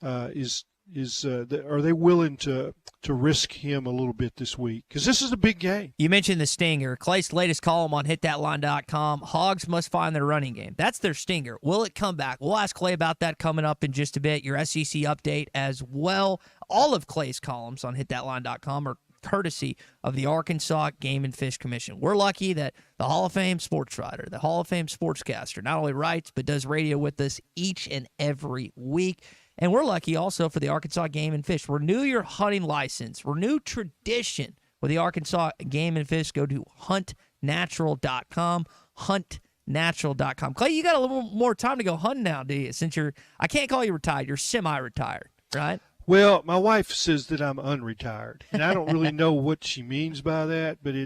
Are they willing to risk him a little bit this week? Because this is a big game. You mentioned the stinger. Clay's latest column on hitthatline.com. Hogs must find their running game. That's their stinger. Will it come back? We'll ask Clay about that coming up in just a bit. Your SEC update as well. All of Clay's columns on hitthatline.com are courtesy of the Arkansas Game and Fish Commission. We're lucky that the Hall of Fame sports writer, the Hall of Fame sportscaster, not only writes but does radio with us each and every week. And we're lucky also for the Arkansas Game and Fish. Renew your hunting license. Renew tradition with the Arkansas Game and Fish. Go to huntnatural.com. Huntnatural.com. Clay, you got a little more time to go hunting now, do you? Since I can't call you retired. You're semi-retired, right? Well, my wife says that I'm unretired, and I don't really know what she means by that, but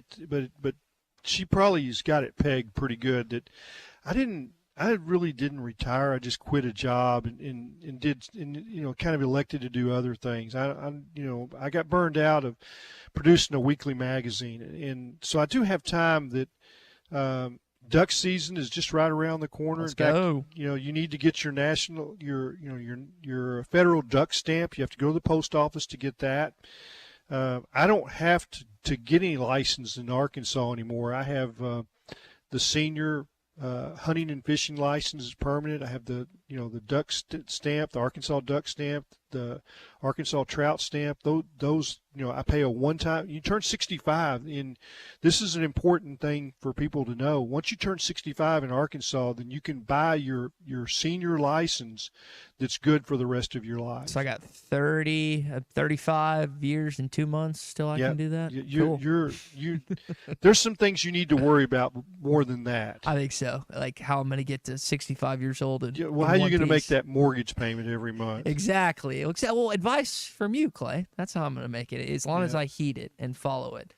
she probably has got it pegged pretty good that I really didn't retire. I just quit a job and kind of elected to do other things. I got burned out of producing a weekly magazine, and so I do have time that. Duck season is just right around the corner. Let's go. You need to get your federal duck stamp. You have to go to the post office to get that. I don't have to to get any license in Arkansas anymore. I have the senior hunting and fishing license is permanent. I have the duck stamp, the Arkansas duck stamp, the Arkansas trout stamp. Those I pay a one-time. You turn 65, and this is an important thing for people to know. Once you turn 65 in Arkansas, then you can buy your senior license that's good for the rest of your life. So I got 35 years and 2 months. Still, I can do that. Cool. There's some things you need to worry about more than that. I think so. Like how I'm going to get to 65 years old. And how are you going to make that mortgage payment every month? Exactly. Well, advice from you, Clay. That's how I'm going to make it, as long as I heed it and follow it.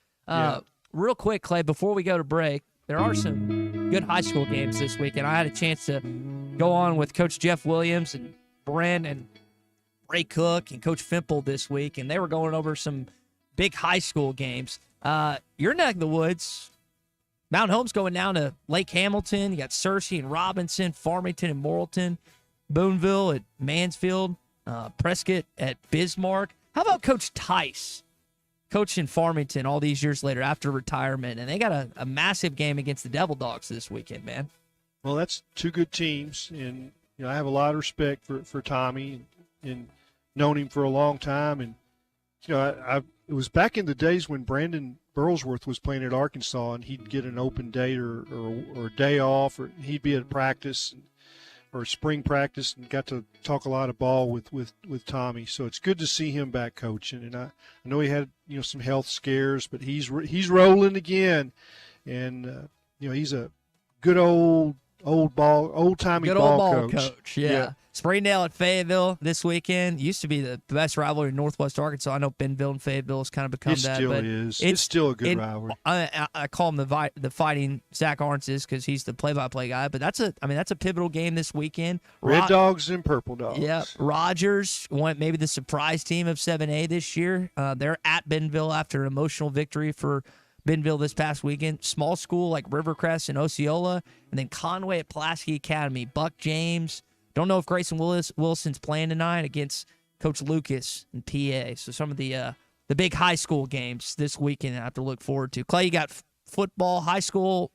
Real quick, Clay, before we go to break, there are some good high school games this week, and I had a chance to go on with Coach Jeff Williams and Brent and Ray Cook and Coach Fimple this week, and they were going over some big high school games. Your neck of the woods, Mount Home's going down to Lake Hamilton. You got Searcy and Robinson, Farmington and Morrilton, Boonville at Mansfield, Prescott at Bismarck. How about Coach Tice, coaching Farmington all these years later after retirement? And they got a massive game against the Devil Dogs this weekend, man. Well, that's two good teams, and I have a lot of respect for Tommy and known him for a long time. And it was back in the days when Brandon Burlsworth was playing at Arkansas, and he'd get an open date or a day off, or he'd be at practice or spring practice, and got to talk a lot of ball with Tommy. So it's good to see him back coaching. And I know he had some health scares, but he's rolling again, and he's a good old timey ball coach. Yeah. Springdale at Fayetteville this weekend. Used to be the best rivalry in Northwest Arkansas. I know Bentonville and Fayetteville has kind of become that. Still is. It's still a good rivalry. I call him the fighting Zach Arntzes because he's the play-by-play guy. But that's a pivotal game this weekend. Red Dogs and Purple Dogs. Yeah. Rogers went maybe the surprise team of 7A this year. They're at Bentonville after an emotional victory for Bentonville this past weekend. Small school like Rivercrest and Osceola, and then Conway at Pulaski Academy. Buck James. Don't know if Grayson Wilson's playing tonight against Coach Lucas in PA. So some of the big high school games this weekend I have to look forward to. Clay, you got football, high school,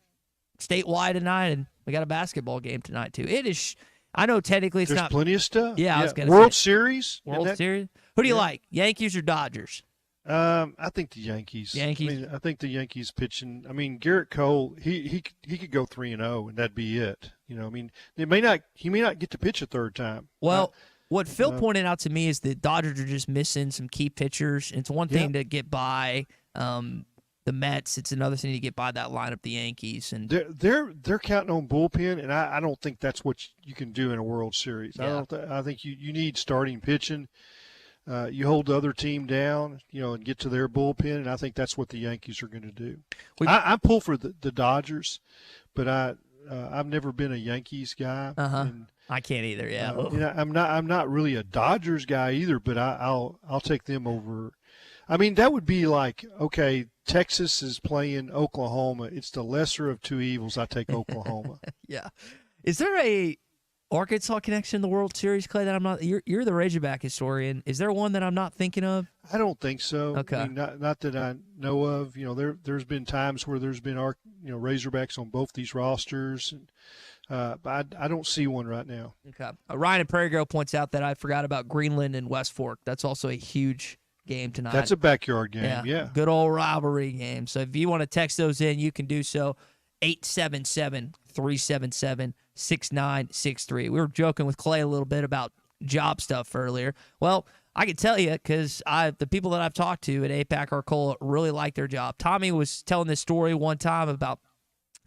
statewide tonight, and we got a basketball game tonight too. It is. I know technically There's plenty of stuff. Yeah, I was going to World say. Series. World Series. Who do you like, Yankees or Dodgers? I think the Yankees. I think the Yankees pitching. Garrett Cole, he could go 3-0 and that'd be it. He may not get to pitch a third time. Well, what Phil pointed out to me is the Dodgers are just missing some key pitchers. It's one thing to get by the Mets. It's another thing to get by that lineup, the Yankees, and they're counting on bullpen, and I don't think that's what you can do in a World Series. Yeah. I think you need starting pitching. You hold the other team down, and get to their bullpen, and I think that's what the Yankees are going to do. I pull for the Dodgers, but I've never been a Yankees guy. And, I can't either. Yeah, I'm not really a Dodgers guy either, but I'll take them over. That would be like, okay, Texas is playing Oklahoma. It's the lesser of two evils. I take Oklahoma. Yeah. Is there a Arkansas connection in the World Series, Clay, that I'm not? You're the Razorback historian. Is there one that I'm not thinking of? I don't think so. Okay. Not that I know of. There's been times where there's been Razorbacks on both these rosters, and but I don't see one right now. Okay. Ryan and Prairie Girl points out that I forgot about Greenland and West Fork. That's also a huge game tonight. That's a backyard game. Yeah. Good old rivalry game. So if you want to text those in, you can do so. 877-377-6963. We were joking with Clay a little bit about job stuff earlier. Well, I can tell you because the people that I've talked to at APAC Arcola really like their job. Tommy was telling this story one time about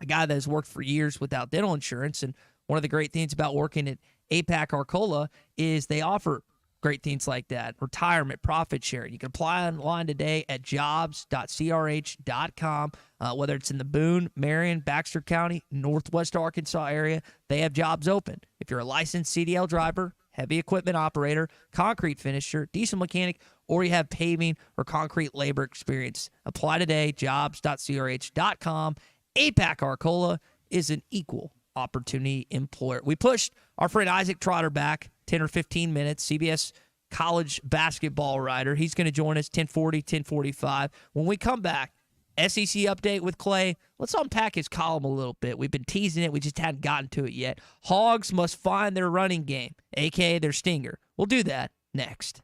a guy that has worked for years without dental insurance, and one of the great things about working at APAC Arcola is they offer great things like that. Retirement, profit sharing. You can apply online today at jobs.crh.com. Whether it's in the Boone, Marion, Baxter County, Northwest Arkansas area, they have jobs open. If you're a licensed CDL driver, heavy equipment operator, concrete finisher, diesel mechanic, or you have paving or concrete labor experience, apply today, jobs.crh.com. APAC Arcola is an equal opportunity employer. We pushed our friend Isaac Trotter back 10 or 15 minutes, CBS college basketball writer. He's going to join us 10:40, 10:45. When we come back, SEC update with Clay. Let's unpack his column a little bit. We've been teasing it. We just hadn't gotten to it yet. Hogs must find their running game, a.k.a. their stinger. We'll do that next.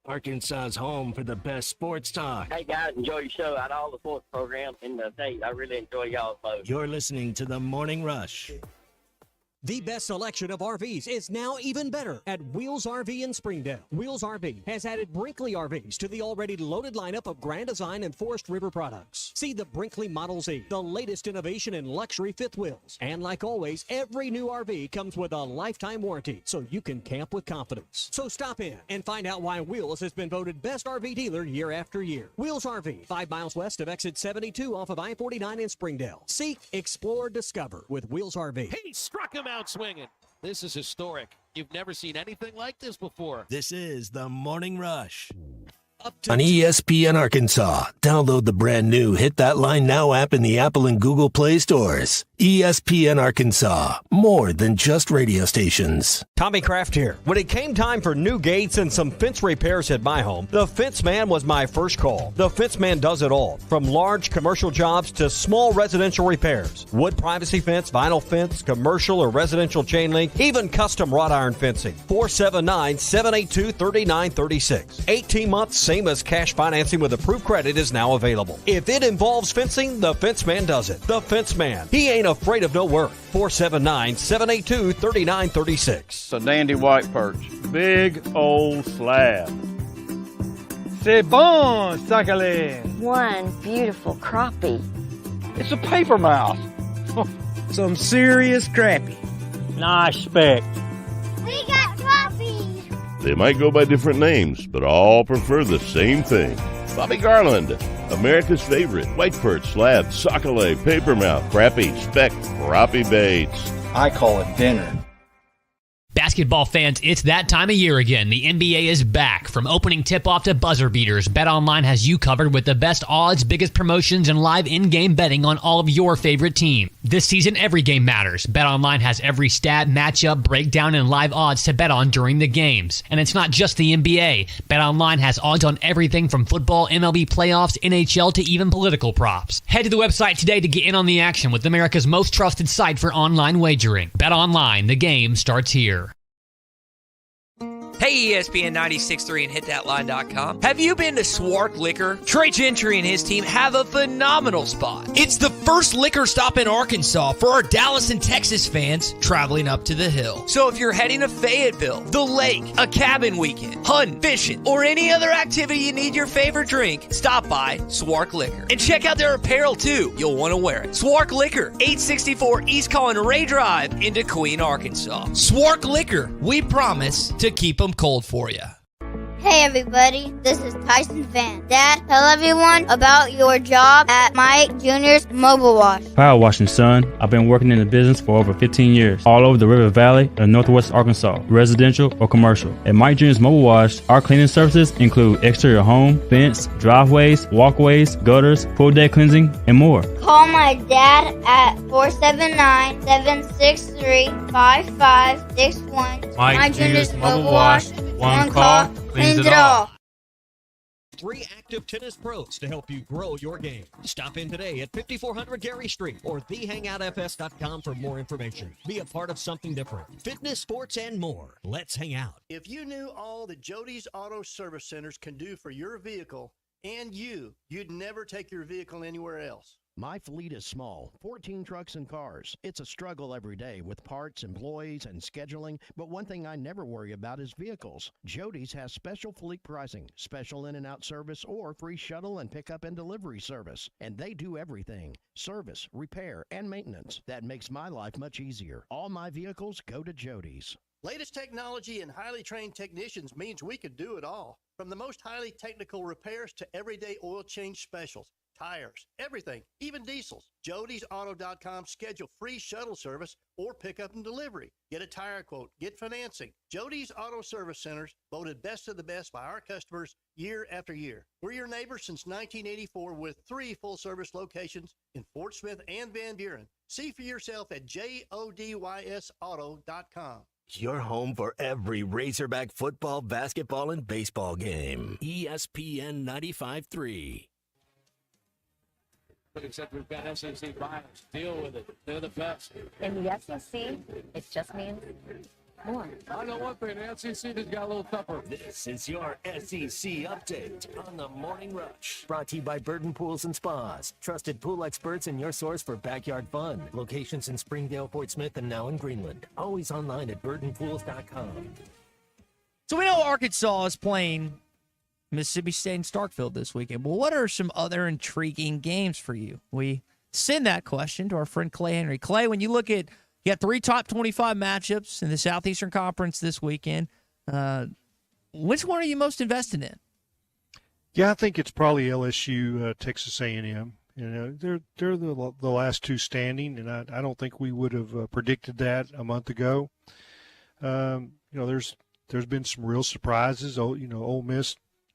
Arkansas's home for the best sports talk. Hey, guys, enjoy your show. Out of all the sports programs in the state, I really enjoy y'all's most. You're listening to The Morning Rush. The best selection of RVs is now even better at Wheels RV in Springdale. Wheels RV has added Brinkley RVs to the already loaded lineup of Grand Design and Forest River products. See the Brinkley Model Z, the latest innovation in luxury fifth wheels. And like always, every new RV comes with a lifetime warranty, so you can camp with confidence. So stop in and find out why Wheels has been voted best RV dealer year after year. Wheels RV, 5 miles west of exit 72 off of I-49 in Springdale. Seek, explore, discover with Wheels RV. He struck him out swinging. This is historic. You've never seen anything like this before. This is The Morning Rush. On ESPN Arkansas, download the brand new Hit That Line Now app in the Apple and Google Play stores. ESPN Arkansas, more than just radio stations. Tommy Kraft here. When it came time for new gates and some fence repairs at my home, the Fence Man was my first call. The Fence Man does it all, from large commercial jobs to small residential repairs. Wood privacy fence, vinyl fence, commercial or residential chain link, even custom wrought iron fencing. 479-782-3936. 18 months, same as cash financing with approved credit, is now available. If it involves fencing, the Fence Man does it. The Fence Man. He ain't afraid of no work. 479-782-3936. It's a dandy white perch. Big old slab. C'est bon, sacalé. One beautiful crappie. It's a paper mouse. Some serious crappie. Nice speck. We got puppies. They might go by different names, but all prefer the same thing. Bobby Garland, America's favorite white perch, slab, sockeye, papermouth, crappie, speck, crappie baits. I call it dinner. Basketball fans, it's that time of year again. The NBA is back. From opening tip-off to buzzer beaters, BetOnline has you covered with the best odds, biggest promotions, and live in-game betting on all of your favorite team. This season, every game matters. BetOnline has every stat, matchup, breakdown, and live odds to bet on during the games. And it's not just the NBA. BetOnline has odds on everything from football, MLB playoffs, NHL, to even political props. Head to the website today to get in on the action with America's most trusted site for online wagering. BetOnline, the game starts here. Hey, ESPN 96.3 and hitthatline.com. Have you been to Swark Liquor? Trey Gentry and his team have a phenomenal spot. It's the first liquor stop in Arkansas for our Dallas and Texas fans traveling up to the hill. So if you're heading to Fayetteville, the lake, a cabin weekend, hunting, fishing, or any other activity you need your favorite drink, stop by Swark Liquor. And check out their apparel too. You'll want to wear it. Swark Liquor, 864 East Collin Ray Drive in DeQueen, Arkansas. Swark Liquor, we promise to keep them cold for you. Hey everybody, this is Tyson Van. Dad, tell everyone about your job at Mike Jr.'s Mobile Wash. Power washing, son. I've been working in the business for over 15 years, all over the River Valley and Northwest Arkansas, residential or commercial. At Mike Jr.'s Mobile Wash, our cleaning services include exterior home, fence, driveways, walkways, gutters, pool deck cleansing, and more. Call my dad at 479-763-5561. Mike Jr.'s Mobile Wash. One call, cleans it all. 3 active tennis pros to help you grow your game. Stop in today at 5400 Gary Street or thehangoutfs.com for more information. Be a part of something different. Fitness, sports, and more. Let's hang out. If you knew all that Jody's Auto Service Centers can do for your vehicle and you'd never take your vehicle anywhere else. My fleet is small, 14 trucks and cars. It's a struggle every day with parts, employees, and scheduling, but one thing I never worry about is vehicles. Jody's has special fleet pricing, special in and out service, or free shuttle and pickup and delivery service. And they do everything: service, repair, and maintenance. That makes my life much easier. All my vehicles go to Jody's. Latest technology and highly trained technicians means we could do it all. From the most highly technical repairs to everyday oil change specials. Tires, everything, even diesels. Jody'sAuto.com. Schedule free shuttle service or pickup and delivery. Get a tire quote, get financing. Jody's Auto Service Centers, voted best of the best by our customers year after year. We're your neighbors since 1984 with 3 full-service locations in Fort Smith and Van Buren. See for yourself at JODYSauto.com. Your home for every Razorback football, basketball, and baseball game. ESPN 95.3. except we've got SEC buyers. Deal with it. They're the best. In the SEC, it just means more. I know one thing. The SEC just got a little tougher. This is your SEC update on the Morning Rush. Brought to you by Burton Pools and Spas. Trusted pool experts and your source for backyard fun. Locations in Springdale, Fort Smith, and now in Greenland. Always online at burtonpools.com. So we know Arkansas is playing Mississippi State and Starkville this weekend. But what are some other intriguing games for you? We send that question to our friend Clay Henry. Clay, when you look at, you got 3 top 25 matchups in the Southeastern Conference this weekend. Which one are you most invested in? Yeah, I think it's probably LSU, Texas A&M. You know, they're the last two standing, and I don't think we would have predicted that a month ago. You know, there's been some real surprises. You know, Ole Miss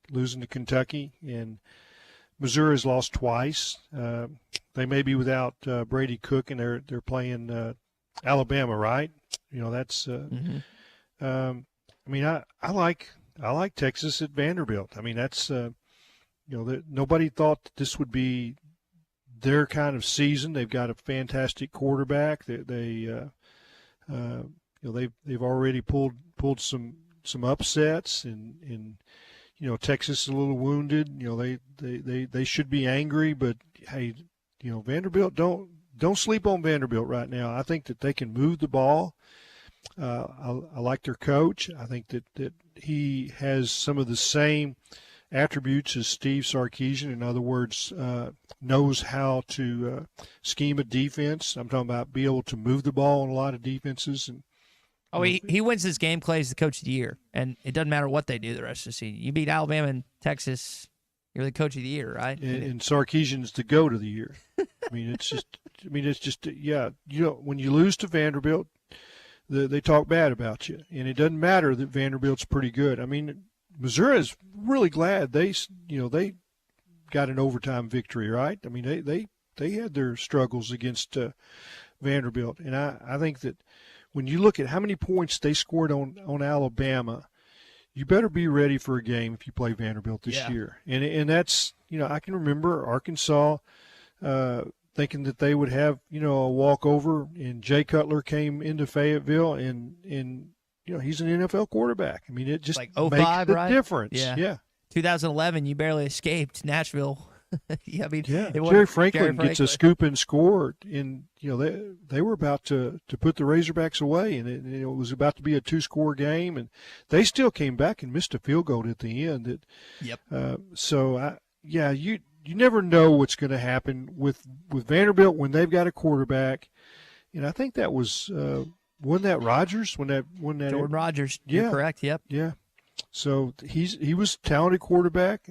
losing to Kentucky, and Missouri's lost twice. They may be without Brady Cook, and they're playing Alabama, right? You know, that's. I mean, I like Texas at Vanderbilt. I mean, that's. You know, nobody thought that this would be their kind of season. They've got a fantastic quarterback. They you know, they've already pulled some upsets, and you know, Texas is a little wounded. You know, they should be angry, but hey, you know, Vanderbilt, don't sleep on Vanderbilt right now. I think that they can move the ball. I like their coach. I think that he has some of the same attributes as Steve Sarkisian. In other words, knows how to scheme a defense. I'm talking about be able to move the ball in a lot of defenses. And he wins this game, Clay, as the coach of the year, and it doesn't matter what they do the rest of the season. You beat Alabama and Texas, you're the coach of the year, right? And Sarkisian's the GOAT of the year. I mean, it's just, yeah. You know, when you lose to Vanderbilt, they talk bad about you, and it doesn't matter that Vanderbilt's pretty good. I mean, Missouri's really glad they got an overtime victory, right? I mean, they had their struggles against Vanderbilt, and I think that when you look at how many points they scored on Alabama, you better be ready for a game if you play Vanderbilt this year. And that's, you know, I can remember Arkansas thinking that they would have, you know, a walkover, and Jay Cutler came into Fayetteville, and you know, he's an NFL quarterback. I mean, it just like makes 05, the right? difference. Yeah. 2011, you barely escaped Nashville. Yeah, I mean, Jerry Franklin gets a scoop and score, and you know they were about to put the Razorbacks away, and it was about to be a 2-score game, and they still came back and missed a field goal at the end. So you never know what's going to happen with Vanderbilt when they've got a quarterback, and I think that was wasn't that Rodgers when that Jordan Rodgers. Yeah, You're correct. Yep. Yeah. So he was a talented quarterback.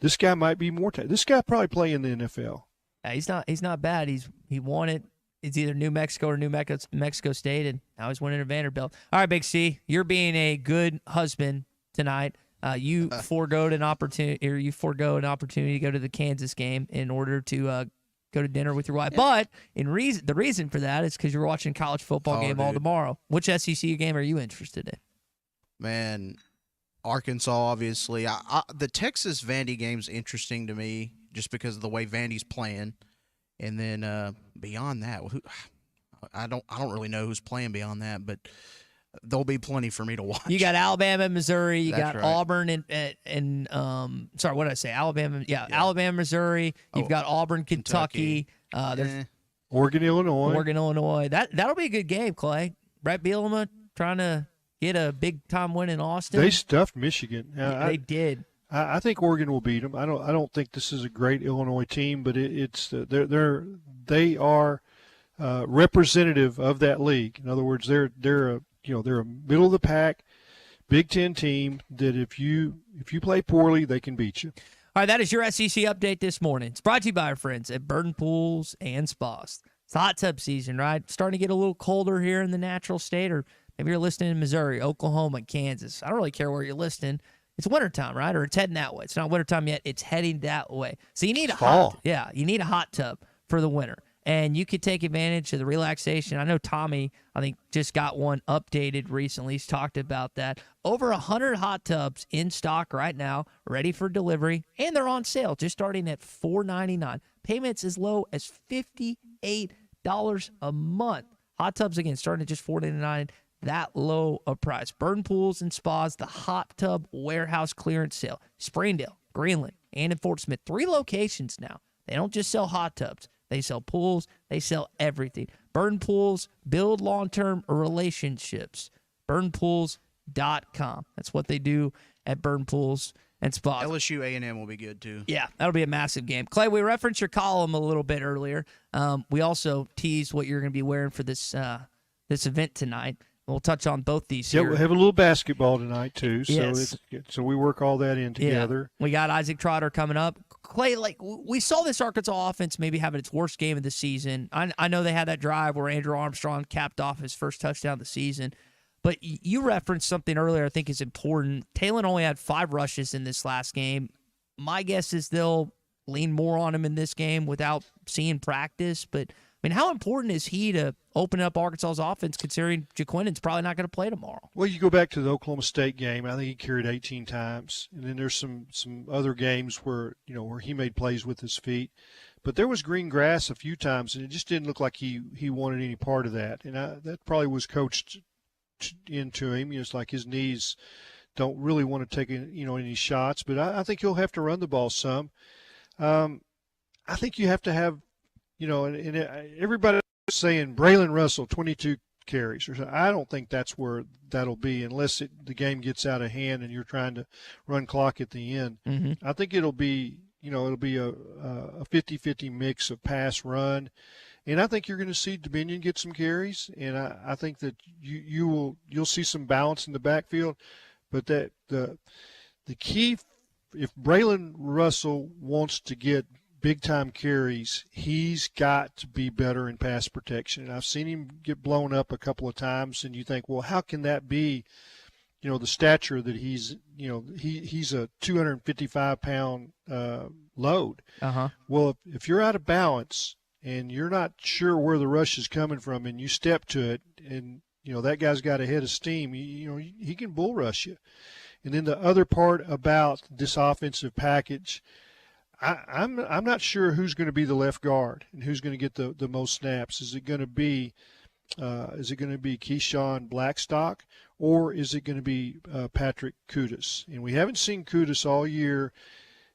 This guy might be more talented. This guy probably play in the NFL. Yeah, he's not bad. He won it. It's either New Mexico or New Mexico State, and now he's winning at Vanderbilt. All right, Big C, you're being a good husband tonight. You forgoed an opportunity to go to the Kansas game in order to go to dinner with your wife. But the reason for that is because you're watching college football game all tomorrow. Which SEC game are you interested in? Man, Arkansas, obviously. The Texas Vandy game's interesting to me just because of the way Vandy's playing. And then beyond that, I don't really know who's playing beyond that, but there'll be plenty for me to watch. You got Alabama, Missouri. You got right. Auburn and sorry, what did I say? Alabama, Alabama, Missouri. You've got Auburn, Kentucky. There's Oregon, Illinois. That'll be a good game, Clay. Brett Bielema trying to get a big-time win in Austin. They stuffed Michigan. They did. I think Oregon will beat them. I don't think this is a great Illinois team, but they are representative of that league. In other words, they're a middle of the pack Big Ten team that if you play poorly, they can beat you. All right, that is your SEC update this morning. It's brought to you by our friends at Burton Pools and Spas. It's hot tub season, right? Starting to get a little colder here in the natural state, or maybe you're listening in Missouri, Oklahoma, Kansas. I don't really care where you're listening. It's wintertime, right? Or it's heading that way. It's not wintertime yet. It's heading that way. So you need you need a hot tub for the winter. and you could take advantage of the relaxation. I know Tommy, I think, just got one updated recently. He's talked about that. Over 100 hot tubs in stock right now, ready for delivery, and they're on sale, just starting at $4.99. Payments as low as $58 a month. Hot tubs, again, starting at just $4.99. That low a price. Burton Pools and Spas, the hot tub warehouse clearance sale. Springdale, Greenland, and in Fort Smith. 3 locations now. They don't just sell hot tubs. They sell pools. They sell everything. Burton Pools, build long-term relationships. BurtonPools.com. That's what they do at Burton Pools and Spas. LSU A&M will be good too. Yeah, that'll be a massive game. Clay, we referenced your column a little bit earlier. We also teased what you're going to be wearing for this this event tonight. We'll touch on both these here. Yeah, we'll have a little basketball tonight too. So Yes. so we work all that in together. Yeah. We got Isaac Trotter coming up. Clay, we saw this Arkansas offense maybe having its worst game of the season. I know they had that drive where Andrew Armstrong capped off his first touchdown of the season. But you referenced something earlier I think is important. Talon only had 5 rushes in this last game. My guess is they'll lean more on him in this game without seeing practice. But, I mean, how important is he to open up Arkansas's offense considering JaQuinton's probably not going to play tomorrow? Well, you go back to the Oklahoma State game. I think he carried 18 times, and then there's some other games where he made plays with his feet. But there was green grass a few times, and it just didn't look like he wanted any part of that. And that probably was coached into him. It's like his knees don't really want to take any shots. But I think he'll have to run the ball some. I think you have to have, and everybody saying Braylon Russell 22 carries or something. I don't think that's where that'll be unless the game gets out of hand and you're trying to run clock at the end. Mm-hmm. I think it'll be a 50-50 mix of pass run. And I think you're going to see Dominion get some carries, and I think that you'll see some balance in the backfield. But that the key, if Braylon Russell wants to get big-time carries, he's got to be better in pass protection. And I've seen him get blown up a couple of times, and you think, well, how can that be? The stature that he's a 255-pound load. Uh-huh. Well, if you're out of balance and you're not sure where the rush is coming from, and you step to it, and that guy's got a head of steam, he can bull rush you. And then the other part about this offensive package, I'm not sure who's going to be the left guard and who's going to get the most snaps. Is it going to be Keyshawn Blackstock, or is it going to be Patrick Kudus? And we haven't seen Kudus all year.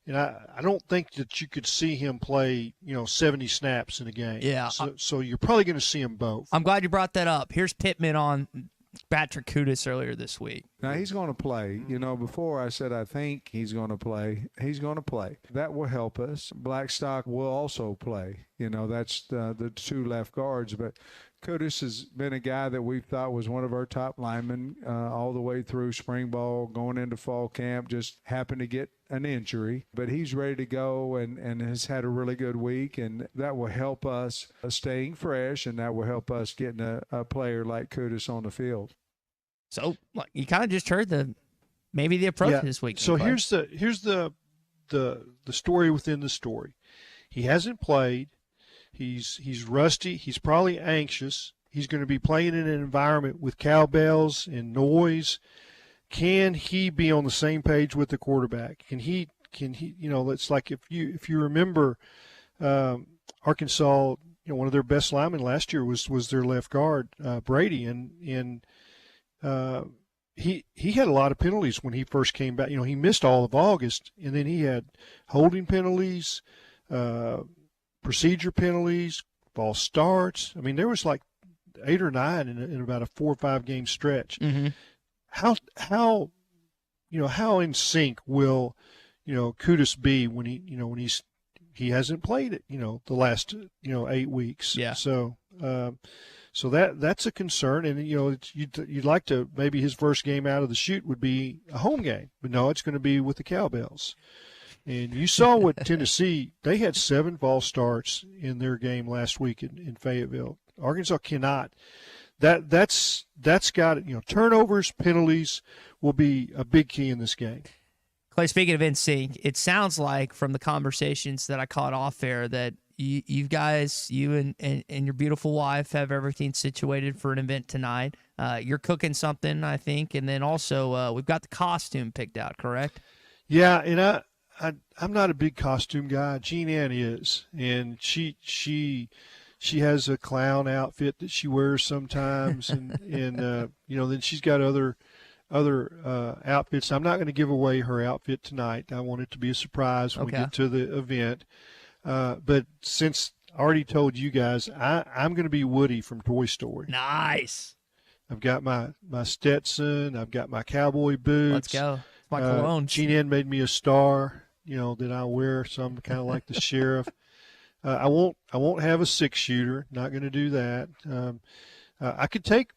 And I don't think that you could see him play, 70 snaps in a game. Yeah. So you're probably going to see them both. I'm glad you brought that up. Here's Pittman on Patrick Kudus earlier this week. Now, he's going to play. Before I said I think he's going to play. He's going to play. That will help us. Blackstock will also play. That's the 2 left guards. But Kudus has been a guy that we thought was one of our top linemen all the way through spring ball, going into fall camp, just happened to get an injury. But he's ready to go and has had a really good week, and that will help us staying fresh, and that will help us getting a player like Kudus on the field. So you kind of just heard maybe the approach this week. So here's the story within the story. He hasn't played. He's rusty. He's probably anxious. He's going to be playing in an environment with cowbells and noise. Can he be on the same page with the quarterback? Can he? It's like if you remember, Arkansas. One of their best linemen last year was their left guard, Brady, and he had a lot of penalties when he first came back. He missed all of August, and then he had holding penalties. Procedure penalties, false starts. I mean, there was like 8 or 9 in about a 4 or 5 game stretch. Mm-hmm. How in sync will Kudus be when he hasn't played it the last 8 weeks. Yeah. So that's a concern, and you'd like to maybe his first game out of the chute would be a home game, but no, it's going to be with the Cowbells. And you saw what Tennessee, they had 7 false starts in their game last week in Fayetteville. Arkansas cannot. That's got turnovers, penalties will be a big key in this game. Clay, speaking of NC, it sounds like from the conversations that I caught off air that you guys, you and your beautiful wife have everything situated for an event tonight. You're cooking something, I think, and then also we've got the costume picked out, correct? Yeah, and I'm not a big costume guy. Jean Ann is, and she has a clown outfit that she wears sometimes, and then she's got other outfits. I'm not going to give away her outfit tonight. I want it to be a surprise when we get to the event. But since I already told you guys, I'm going to be Woody from Toy Story. Nice. I've got my Stetson. I've got my cowboy boots. Let's go. My cologne. Jean Ann made me a star, that I wear, so I'm kind of like the sheriff. I won't have a 6-shooter. Not going to do that. I could take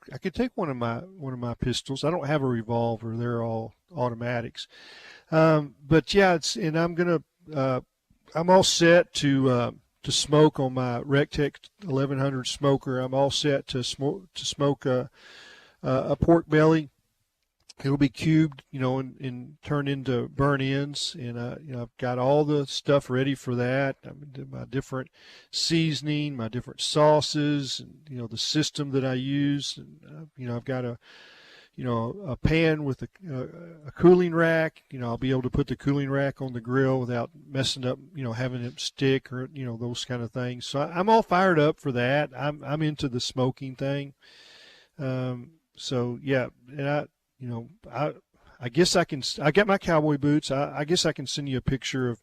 one of my pistols. I don't have a revolver. They're all automatics. But yeah, I'm all set to smoke on my Rectech 1100 smoker. I'm all set to smoke a pork belly. It'll be cubed, and turned into burnt ends. And I've got all the stuff ready for that. My different seasoning, my different sauces, and the system that I use. And I've got a pan with a cooling rack. I'll be able to put the cooling rack on the grill without messing up, having it stick or those kind of things. So I'm all fired up for that. I'm into the smoking thing. So yeah, and I guess I got my cowboy boots. I guess I can send you a picture of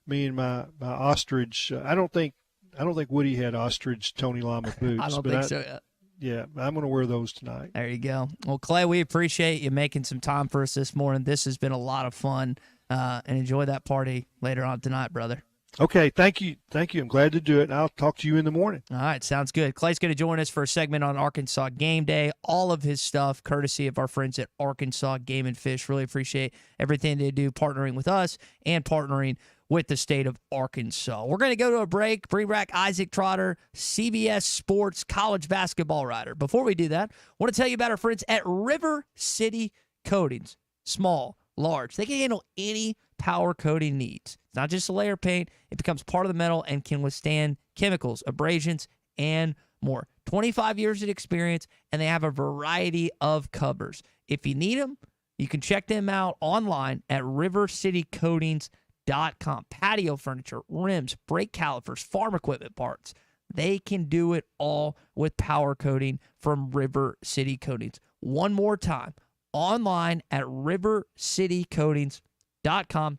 me and my ostrich. I don't think Woody had ostrich Tony Lama boots. I don't think so yet. Yeah, I'm going to wear those tonight. There you go. Well, Clay, we appreciate you making some time for us this morning. This has been a lot of fun, and enjoy that party later on tonight, brother. Okay, thank you. I'm glad to do it, and I'll talk to you in the morning. All right, sounds good. Clay's going to join us for a segment on Arkansas Game Day. All of his stuff, courtesy of our friends at Arkansas Game and Fish. Really appreciate everything they do, partnering with us and partnering with the state of Arkansas. We're going to go to a break. Bring back Isaac Trotter, CBS Sports college basketball writer. Before we do that, I want to tell you about our friends at River City Coatings. Small, large. They can handle any power coating needs. It's not just a layer paint. It becomes part of the metal and can withstand chemicals, abrasions, and more. 25 years of experience, and they have a variety of covers. If you need them, you can check them out online at rivercitycoatings.com. Patio furniture, rims, brake calipers, farm equipment parts. They can do it all with power coating from River City Coatings. One more time, online at rivercitycoatings.com.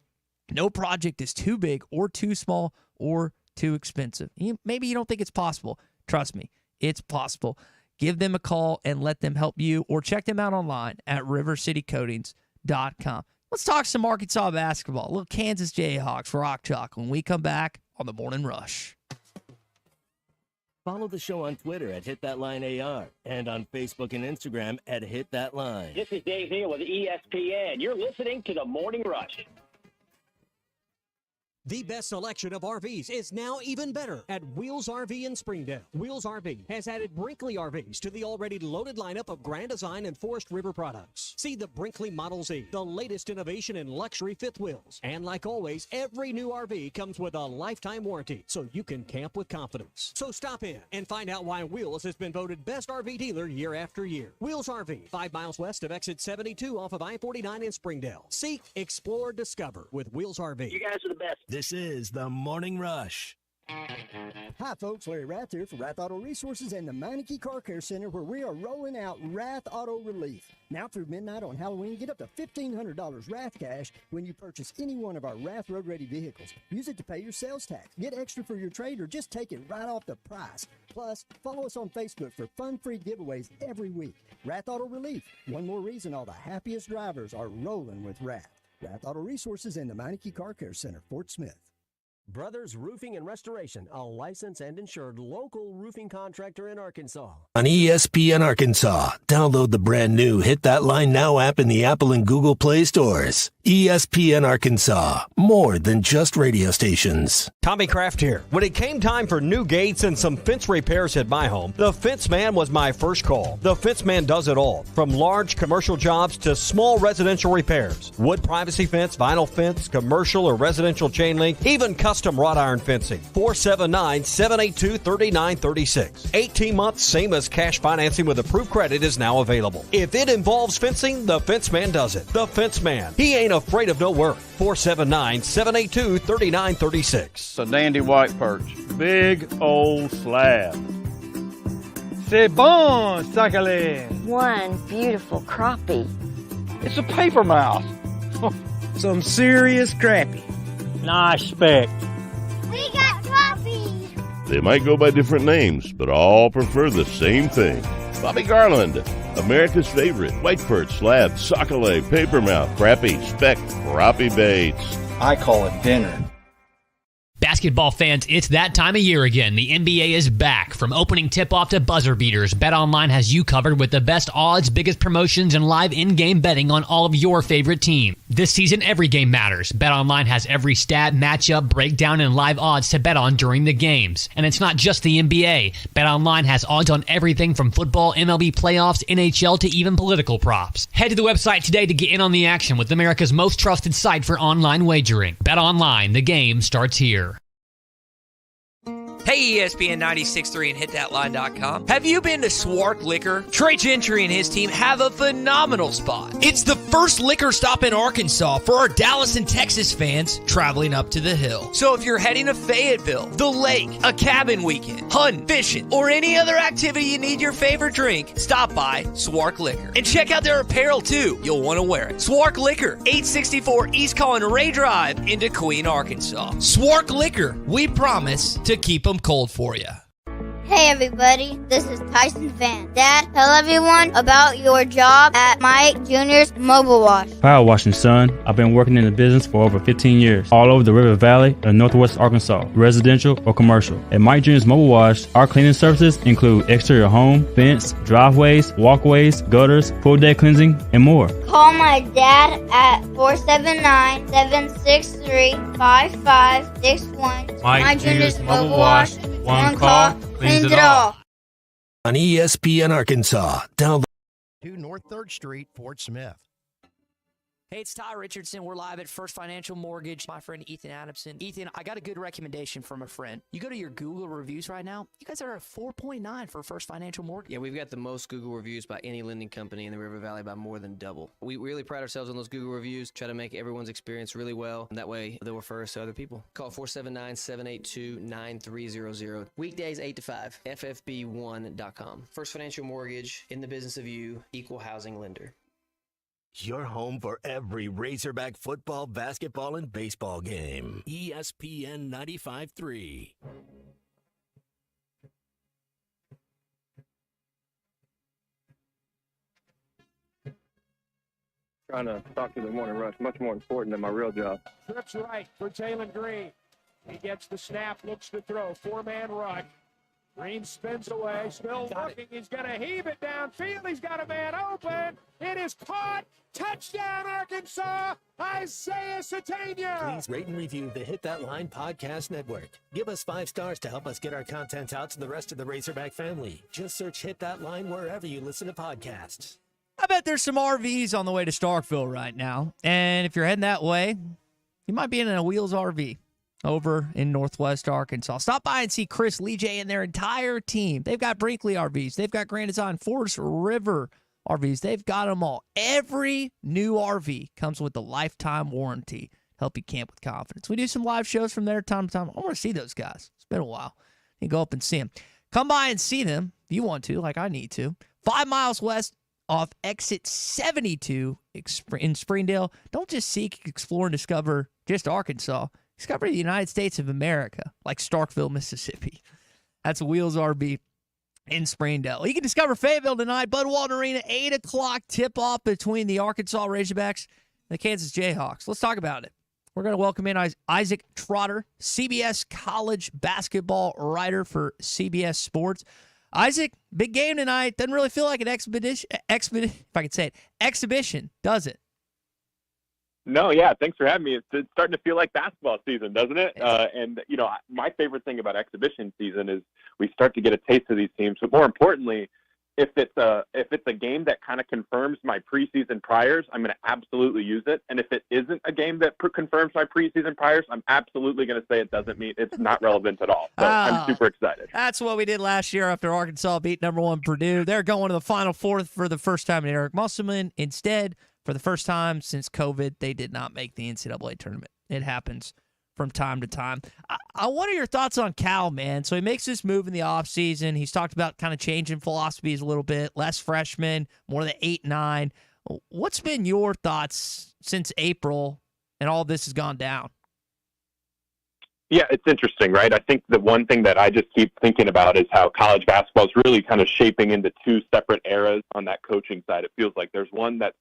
No project is too big or too small or too expensive. Maybe you don't think it's possible. Trust me, it's possible. Give them a call and let them help you, or check them out online at rivercitycoatings.com. Let's talk some Arkansas basketball. A little Kansas Jayhawks Rock Chalk when we come back on the Morning Rush. Follow the show on Twitter at HitThatLineAR and on Facebook and Instagram at HitThatLine. This is Dave Hill with ESPN. You're listening to the Morning Rush. The best selection of RVs is now even better at Wheels RV in Springdale. Wheels RV has added Brinkley RVs to the already loaded lineup of Grand Design and Forest River products. See the Brinkley Model Z, the latest innovation in luxury fifth wheels. And like always, every new RV comes with a lifetime warranty, so you can camp with confidence. So stop in and find out why Wheels has been voted best RV dealer year after year. Wheels RV, 5 miles west of exit 72 off of I-49 in Springdale. Seek, explore, discover with Wheels RV. You guys are the best. This is the Morning Rush. Hi, folks. Larry Rath here for Rath Auto Resources and the Meineke Car Care Center, where we are rolling out Rath Auto Relief. Now through midnight on Halloween, get up to $1,500 Rath cash when you purchase any one of our Rath Road Ready vehicles. Use it to pay your sales tax, get extra for your trade, or just take it right off the price. Plus, follow us on Facebook for fun-free giveaways every week. Rath Auto Relief. One more reason all the happiest drivers are rolling with Rath. Rath Auto Resources and the Meineke Car Care Center, Fort Smith. Brothers Roofing and Restoration, a licensed and insured local roofing contractor in Arkansas. On ESPN Arkansas, download the brand new Hit That Line Now app in the Apple and Google Play stores. ESPN Arkansas, more than just radio stations. Tommy Kraft here. When it came time for new gates and some fence repairs at my home, the Fence Man was my first call. The Fence Man does it all, from large commercial jobs to small residential repairs. Wood privacy fence, vinyl fence, commercial or residential chain link, even custom custom wrought iron fencing. 479-782-3936. 18-month same as cash financing with approved credit is now available. If it involves fencing, the Fence Man does it. The Fence Man. He ain't afraid of no work. 479-782-3936. It's a dandy white perch. Big old slab. C'est bon, sacalé. One beautiful crappie. It's a paper mouth. Some serious crappie. Nice speck. We got puppies. They might go by different names, but all prefer the same thing. Bobby Garland, America's favorite white perch, slab, sockeye, papermouth, crappie, speck, crappie baits. I call it dinner. Basketball fans, it's that time of year again. The NBA is back. From opening tip-off to buzzer beaters, BetOnline has you covered with the best odds, biggest promotions, and live in-game betting on all of your favorite teams. This season, every game matters. BetOnline has every stat, matchup, breakdown, and live odds to bet on during the games. And it's not just the NBA. BetOnline has odds on everything from football, MLB playoffs, NHL, to even political props. Head to the website today to get in on the action with America's most trusted site for online wagering. BetOnline, the game starts here. Hey, ESPN 96.3 and hitthatline.com. Have you been to Swark Liquor? Trey Gentry and his team have a phenomenal spot. It's the first liquor stop in Arkansas for our Dallas and Texas fans traveling up to the hill. So if you're heading to Fayetteville, the lake, a cabin weekend, hunting, fishing, or any other activity you need your favorite drink, stop by Swark Liquor. And check out their apparel too. You'll want to wear it. Swark Liquor, 864 East Collin Ray Drive in Queen, Arkansas. Swark Liquor, we promise to keep them cold for you. Hey everybody, this is Tyson Van. Dad, tell everyone about your job at Mike Jr.'s Mobile Wash. Power washing, son. I've been working in the business for over 15 years, all over the River Valley and Northwest Arkansas, residential or commercial. At Mike Jr.'s Mobile Wash, our cleaning services include exterior home, fence, driveways, walkways, gutters, pool deck cleansing, and more. Call my dad at 479-763-5561. Mike Jr.'s Mobile Wash. One call, cleans it all. On ESPN Arkansas, download 2 North 3rd Street, Fort Smith. Hey, it's Ty Richardson. We're live at First Financial Mortgage. My friend Ethan Adamson. Ethan, I got a good recommendation from a friend. You go to your Google reviews right now, you guys are at 4.9 for First Financial Mortgage. Yeah, we've got the most Google reviews by any lending company in the River Valley by more than double. We really pride ourselves on those Google reviews, try to make everyone's experience really well, and that way they'll refer us to other people. Call 479-782-9300. Weekdays 8 to 5, ffb1.com. First Financial Mortgage, in the business of you, equal housing lender. your home for every Razorback football, basketball, and baseball game. ESPN 95.3. Trying to talk to the morning rush, much more important than my real job. Trips right for Jalen Green. He gets the snap, looks to throw. Four-man rush. Green spins away, still looking. He's going to heave it downfield. He's got a man open. It is caught. Touchdown, Arkansas. Isaiah Satania. Please rate and review the Hit That Line Podcast Network. Give us 5 stars to help us get our content out to the rest of the Razorback family. Just search Hit That Line wherever you listen to podcasts. I bet there's some RVs on the way to Starkville right now. And if you're heading that way, you might be in a Wheels RV over in Northwest Arkansas. Stop by and see Chris, Lee J, and their entire team. They've got Brinkley RVs. They've got Grand Design, Forest River RVs. They've got them all. Every new RV comes with a lifetime warranty to help you camp with confidence. We do some live shows from there time to time. I want to see those guys. It's been a while. You go up and see them. Come by and see them if you want to, like I need to. 5 miles west off exit 72 in Springdale. Don't just seek, explore, and discover just Arkansas. Discover the United States of America, like Starkville, Mississippi. That's Wheels RV in Springdale. You can discover Fayetteville tonight. Bud Walton Arena, 8 o'clock tip-off between the Arkansas Razorbacks and the Kansas Jayhawks. Let's talk about it. We're going to welcome in Isaac Trotter, CBS college basketball writer for CBS Sports. Isaac, big game tonight. Doesn't really feel like an exhibition, if I could say it, exhibition, does it? No, yeah, thanks for having me. It's starting to feel like basketball season, doesn't it? And, you know, my favorite thing about exhibition season is we start to get a taste of these teams. But more importantly, if it's a game that kind of confirms my preseason priors, I'm going to absolutely use it. And if it isn't a game that confirms my preseason priors, I'm absolutely going to say it doesn't mean it's not relevant at all. So I'm super excited. That's what we did last year after Arkansas beat number 1 Purdue. They're going to the Final Four for the first time in Eric Musselman. Instead, for the first time since COVID, they did not make the NCAA tournament. It happens from time to time. I wonder your thoughts on Cal, man. So he makes this move in the offseason. He's talked about kind of changing philosophies a little bit, less freshmen, more than 8-9. What's been your thoughts since April and all this has gone down? Yeah, it's interesting, right? I think the one thing that I just keep thinking about is how college basketball is really kind of shaping into 2 separate eras on that coaching side. It feels like there's one that's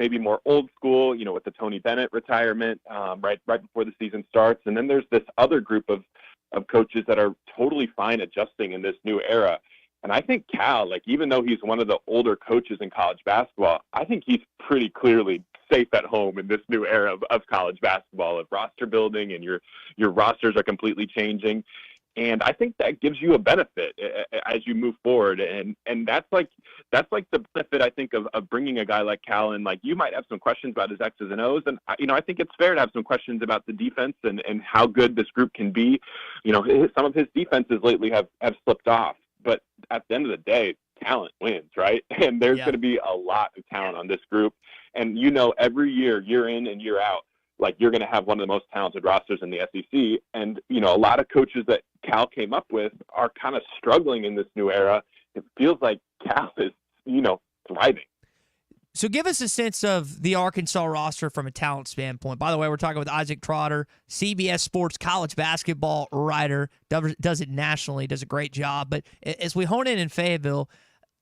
maybe more old school, with the Tony Bennett retirement right before the season starts. And then there's this other group of coaches that are totally fine adjusting in this new era. And I think Cal, even though he's one of the older coaches in college basketball, I think he's pretty clearly safe at home in this new era of college basketball, of roster building, and your rosters are completely changing. And I think that gives you a benefit as you move forward. And that's like the benefit, I think, of bringing a guy like Cal in. You might have some questions about his X's and O's. And, I think it's fair to have some questions about the defense and how good this group can be. Some of his defenses lately have slipped off. But at the end of the day, talent wins, right? And there's going to be a lot of talent on this group. And, every year in and year out, you're going to have one of the most talented rosters in the SEC. And, a lot of coaches that Cal came up with are kind of struggling in this new era. It feels like Cal is, thriving. So give us a sense of the Arkansas roster from a talent standpoint. By the way, we're talking with Isaac Trotter, CBS Sports college basketball writer, does it nationally, does a great job. But as we hone in Fayetteville,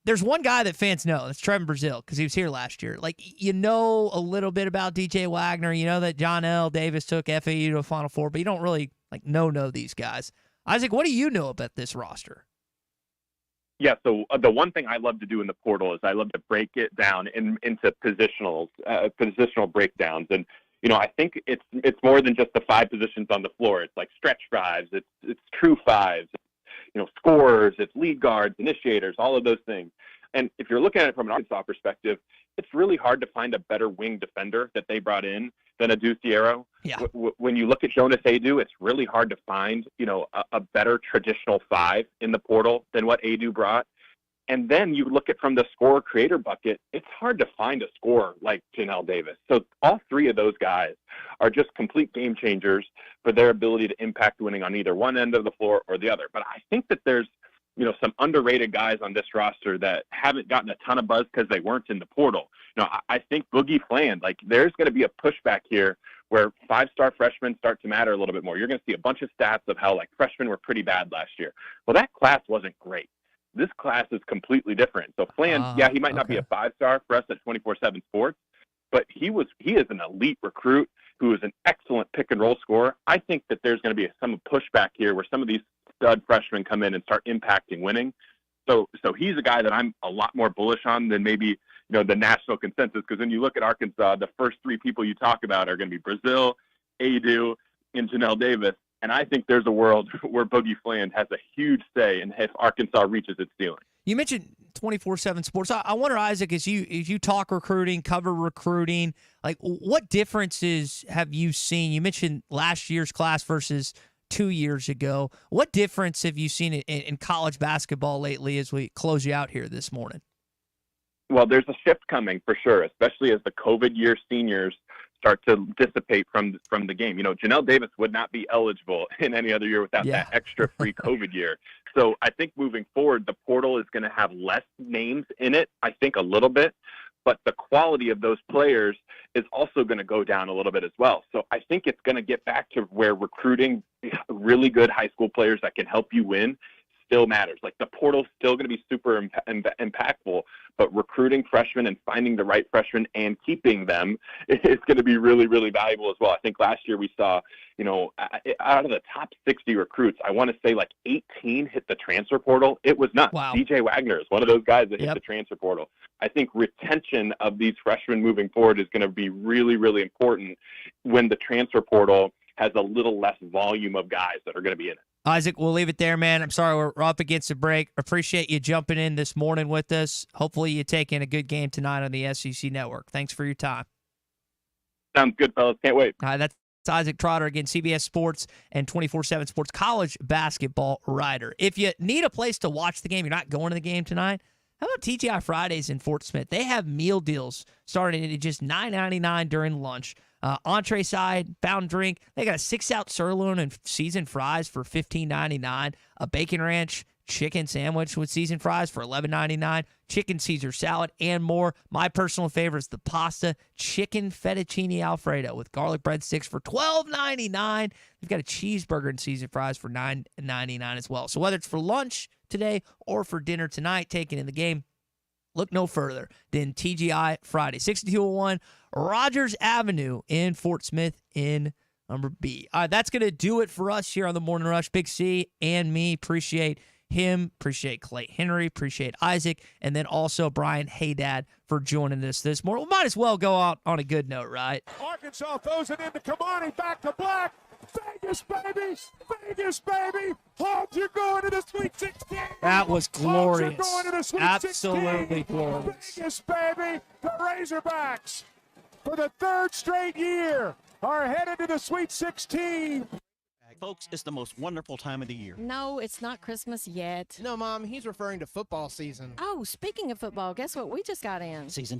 there's one guy that fans know. It's Trevin Brazile because he was here last year. A little bit about DJ Wagner. You know that John L. Davis took FAU to a Final Four, but you don't really know these guys. Isaac, what do you know about this roster? Yeah, so the one thing I love to do in the portal is I love to break it down into positional breakdowns. And, I think it's more than just the 5 positions on the floor. It's like stretch 5s. It's true 5s. Scorers, it's lead guards, initiators, all of those things. And if you're looking at it from an Arkansas perspective, it's really hard to find a better wing defender that they brought in than Adu Thiero. Yeah. When you look at Jonas Adu, it's really hard to find, a better traditional 5 in the portal than what Adu brought. And then you look at from the scorer creator bucket, it's hard to find a scorer like Janelle Davis. So all 3 of those guys are just complete game changers for their ability to impact winning on either one end of the floor or the other. But I think that there's, some underrated guys on this roster that haven't gotten a ton of buzz because they weren't in the portal. I think Boogie Fland, there's going to be a pushback here where 5-star freshmen start to matter a little bit more. You're going to see a bunch of stats of how freshmen were pretty bad last year. Well, that class wasn't great. This class is completely different. So Fland, he might not be a 5-star for us at 24/7 Sports, but he is an elite recruit who is an excellent pick and roll scorer. I think that there's going to be some pushback here where some of these stud freshmen come in and start impacting winning. So he's a guy that I'm a lot more bullish on than maybe the national consensus, because when you look at Arkansas, the first 3 people you talk about are going to be Brazile, Adu, and Janelle Davis. And I think there's a world where Boogie Fland has a huge say in if Arkansas reaches its ceiling. You mentioned 24/7 Sports. I wonder, Isaac, as you talk recruiting, cover recruiting, what differences have you seen? You mentioned last year's class versus 2 years ago. What difference have you seen in college basketball lately as we close you out here this morning? Well, there's a shift coming for sure, especially as the COVID year seniors start to dissipate from the game. Janelle Davis would not be eligible in any other year without that extra free COVID year. So I think moving forward, the portal is going to have less names in it, I think a little bit, but the quality of those players is also going to go down a little bit as well. So I think it's going to get back to where recruiting really good high school players that can help you win still matters. The portal's still going to be super impactful, but recruiting freshmen and finding the right freshmen and keeping them is going to be really, really valuable as well. I think last year we saw, out of the top 60 recruits, I want to say 18 hit the transfer portal. It was nuts. Wow. DJ Wagner is one of those guys that hit the transfer portal. I think retention of these freshmen moving forward is going to be really, really important when the transfer portal has a little less volume of guys that are going to be in it. Isaac, we'll leave it there, man. I'm sorry we're up against the break. Appreciate you jumping in this morning with us. Hopefully you take in a good game tonight on the SEC Network. Thanks for your time. Sounds good, fellas. Can't wait. All right, that's Isaac Trotter, again, CBS Sports and 24/7 Sports college basketball writer. If you need a place to watch the game, you're not going to the game tonight, how about TGI Fridays in Fort Smith? They have meal deals starting at just $9.99 during lunch. Entree side, fountain drink. They got a 6-ounce sirloin and seasoned fries for $15.99. A bacon ranch chicken sandwich with seasoned fries for $11.99. Chicken Caesar salad and more. My personal favorite is the pasta chicken fettuccine Alfredo with garlic breadsticks for $12.99. They've got a cheeseburger and seasoned fries for $9.99 as well. So whether it's for lunch today or for dinner tonight, taking in the game, look no further than TGI Friday. 6201 Rogers Avenue in Fort Smith in number B. All right, that's going to do it for us here on the Morning Rush. Big C and me appreciate him, appreciate Clay Henry, appreciate Isaac, and then also Brian Haydad for joining us this morning. We might as well go out on a good note, right? Arkansas throws it into Kamani, back to Black. Vegas, baby! Vegas, baby! Hogs, you're going to the Sweet 16! That was glorious. Hogs are going to the Sweet Absolutely 16. glorious. Vegas, baby! The Razorbacks, for the third straight year, are headed to the Sweet 16. Folks, it's the most wonderful time of the year. No, it's not Christmas yet. No, Mom, he's referring to football season. Oh, speaking of football, guess what we just got in? Season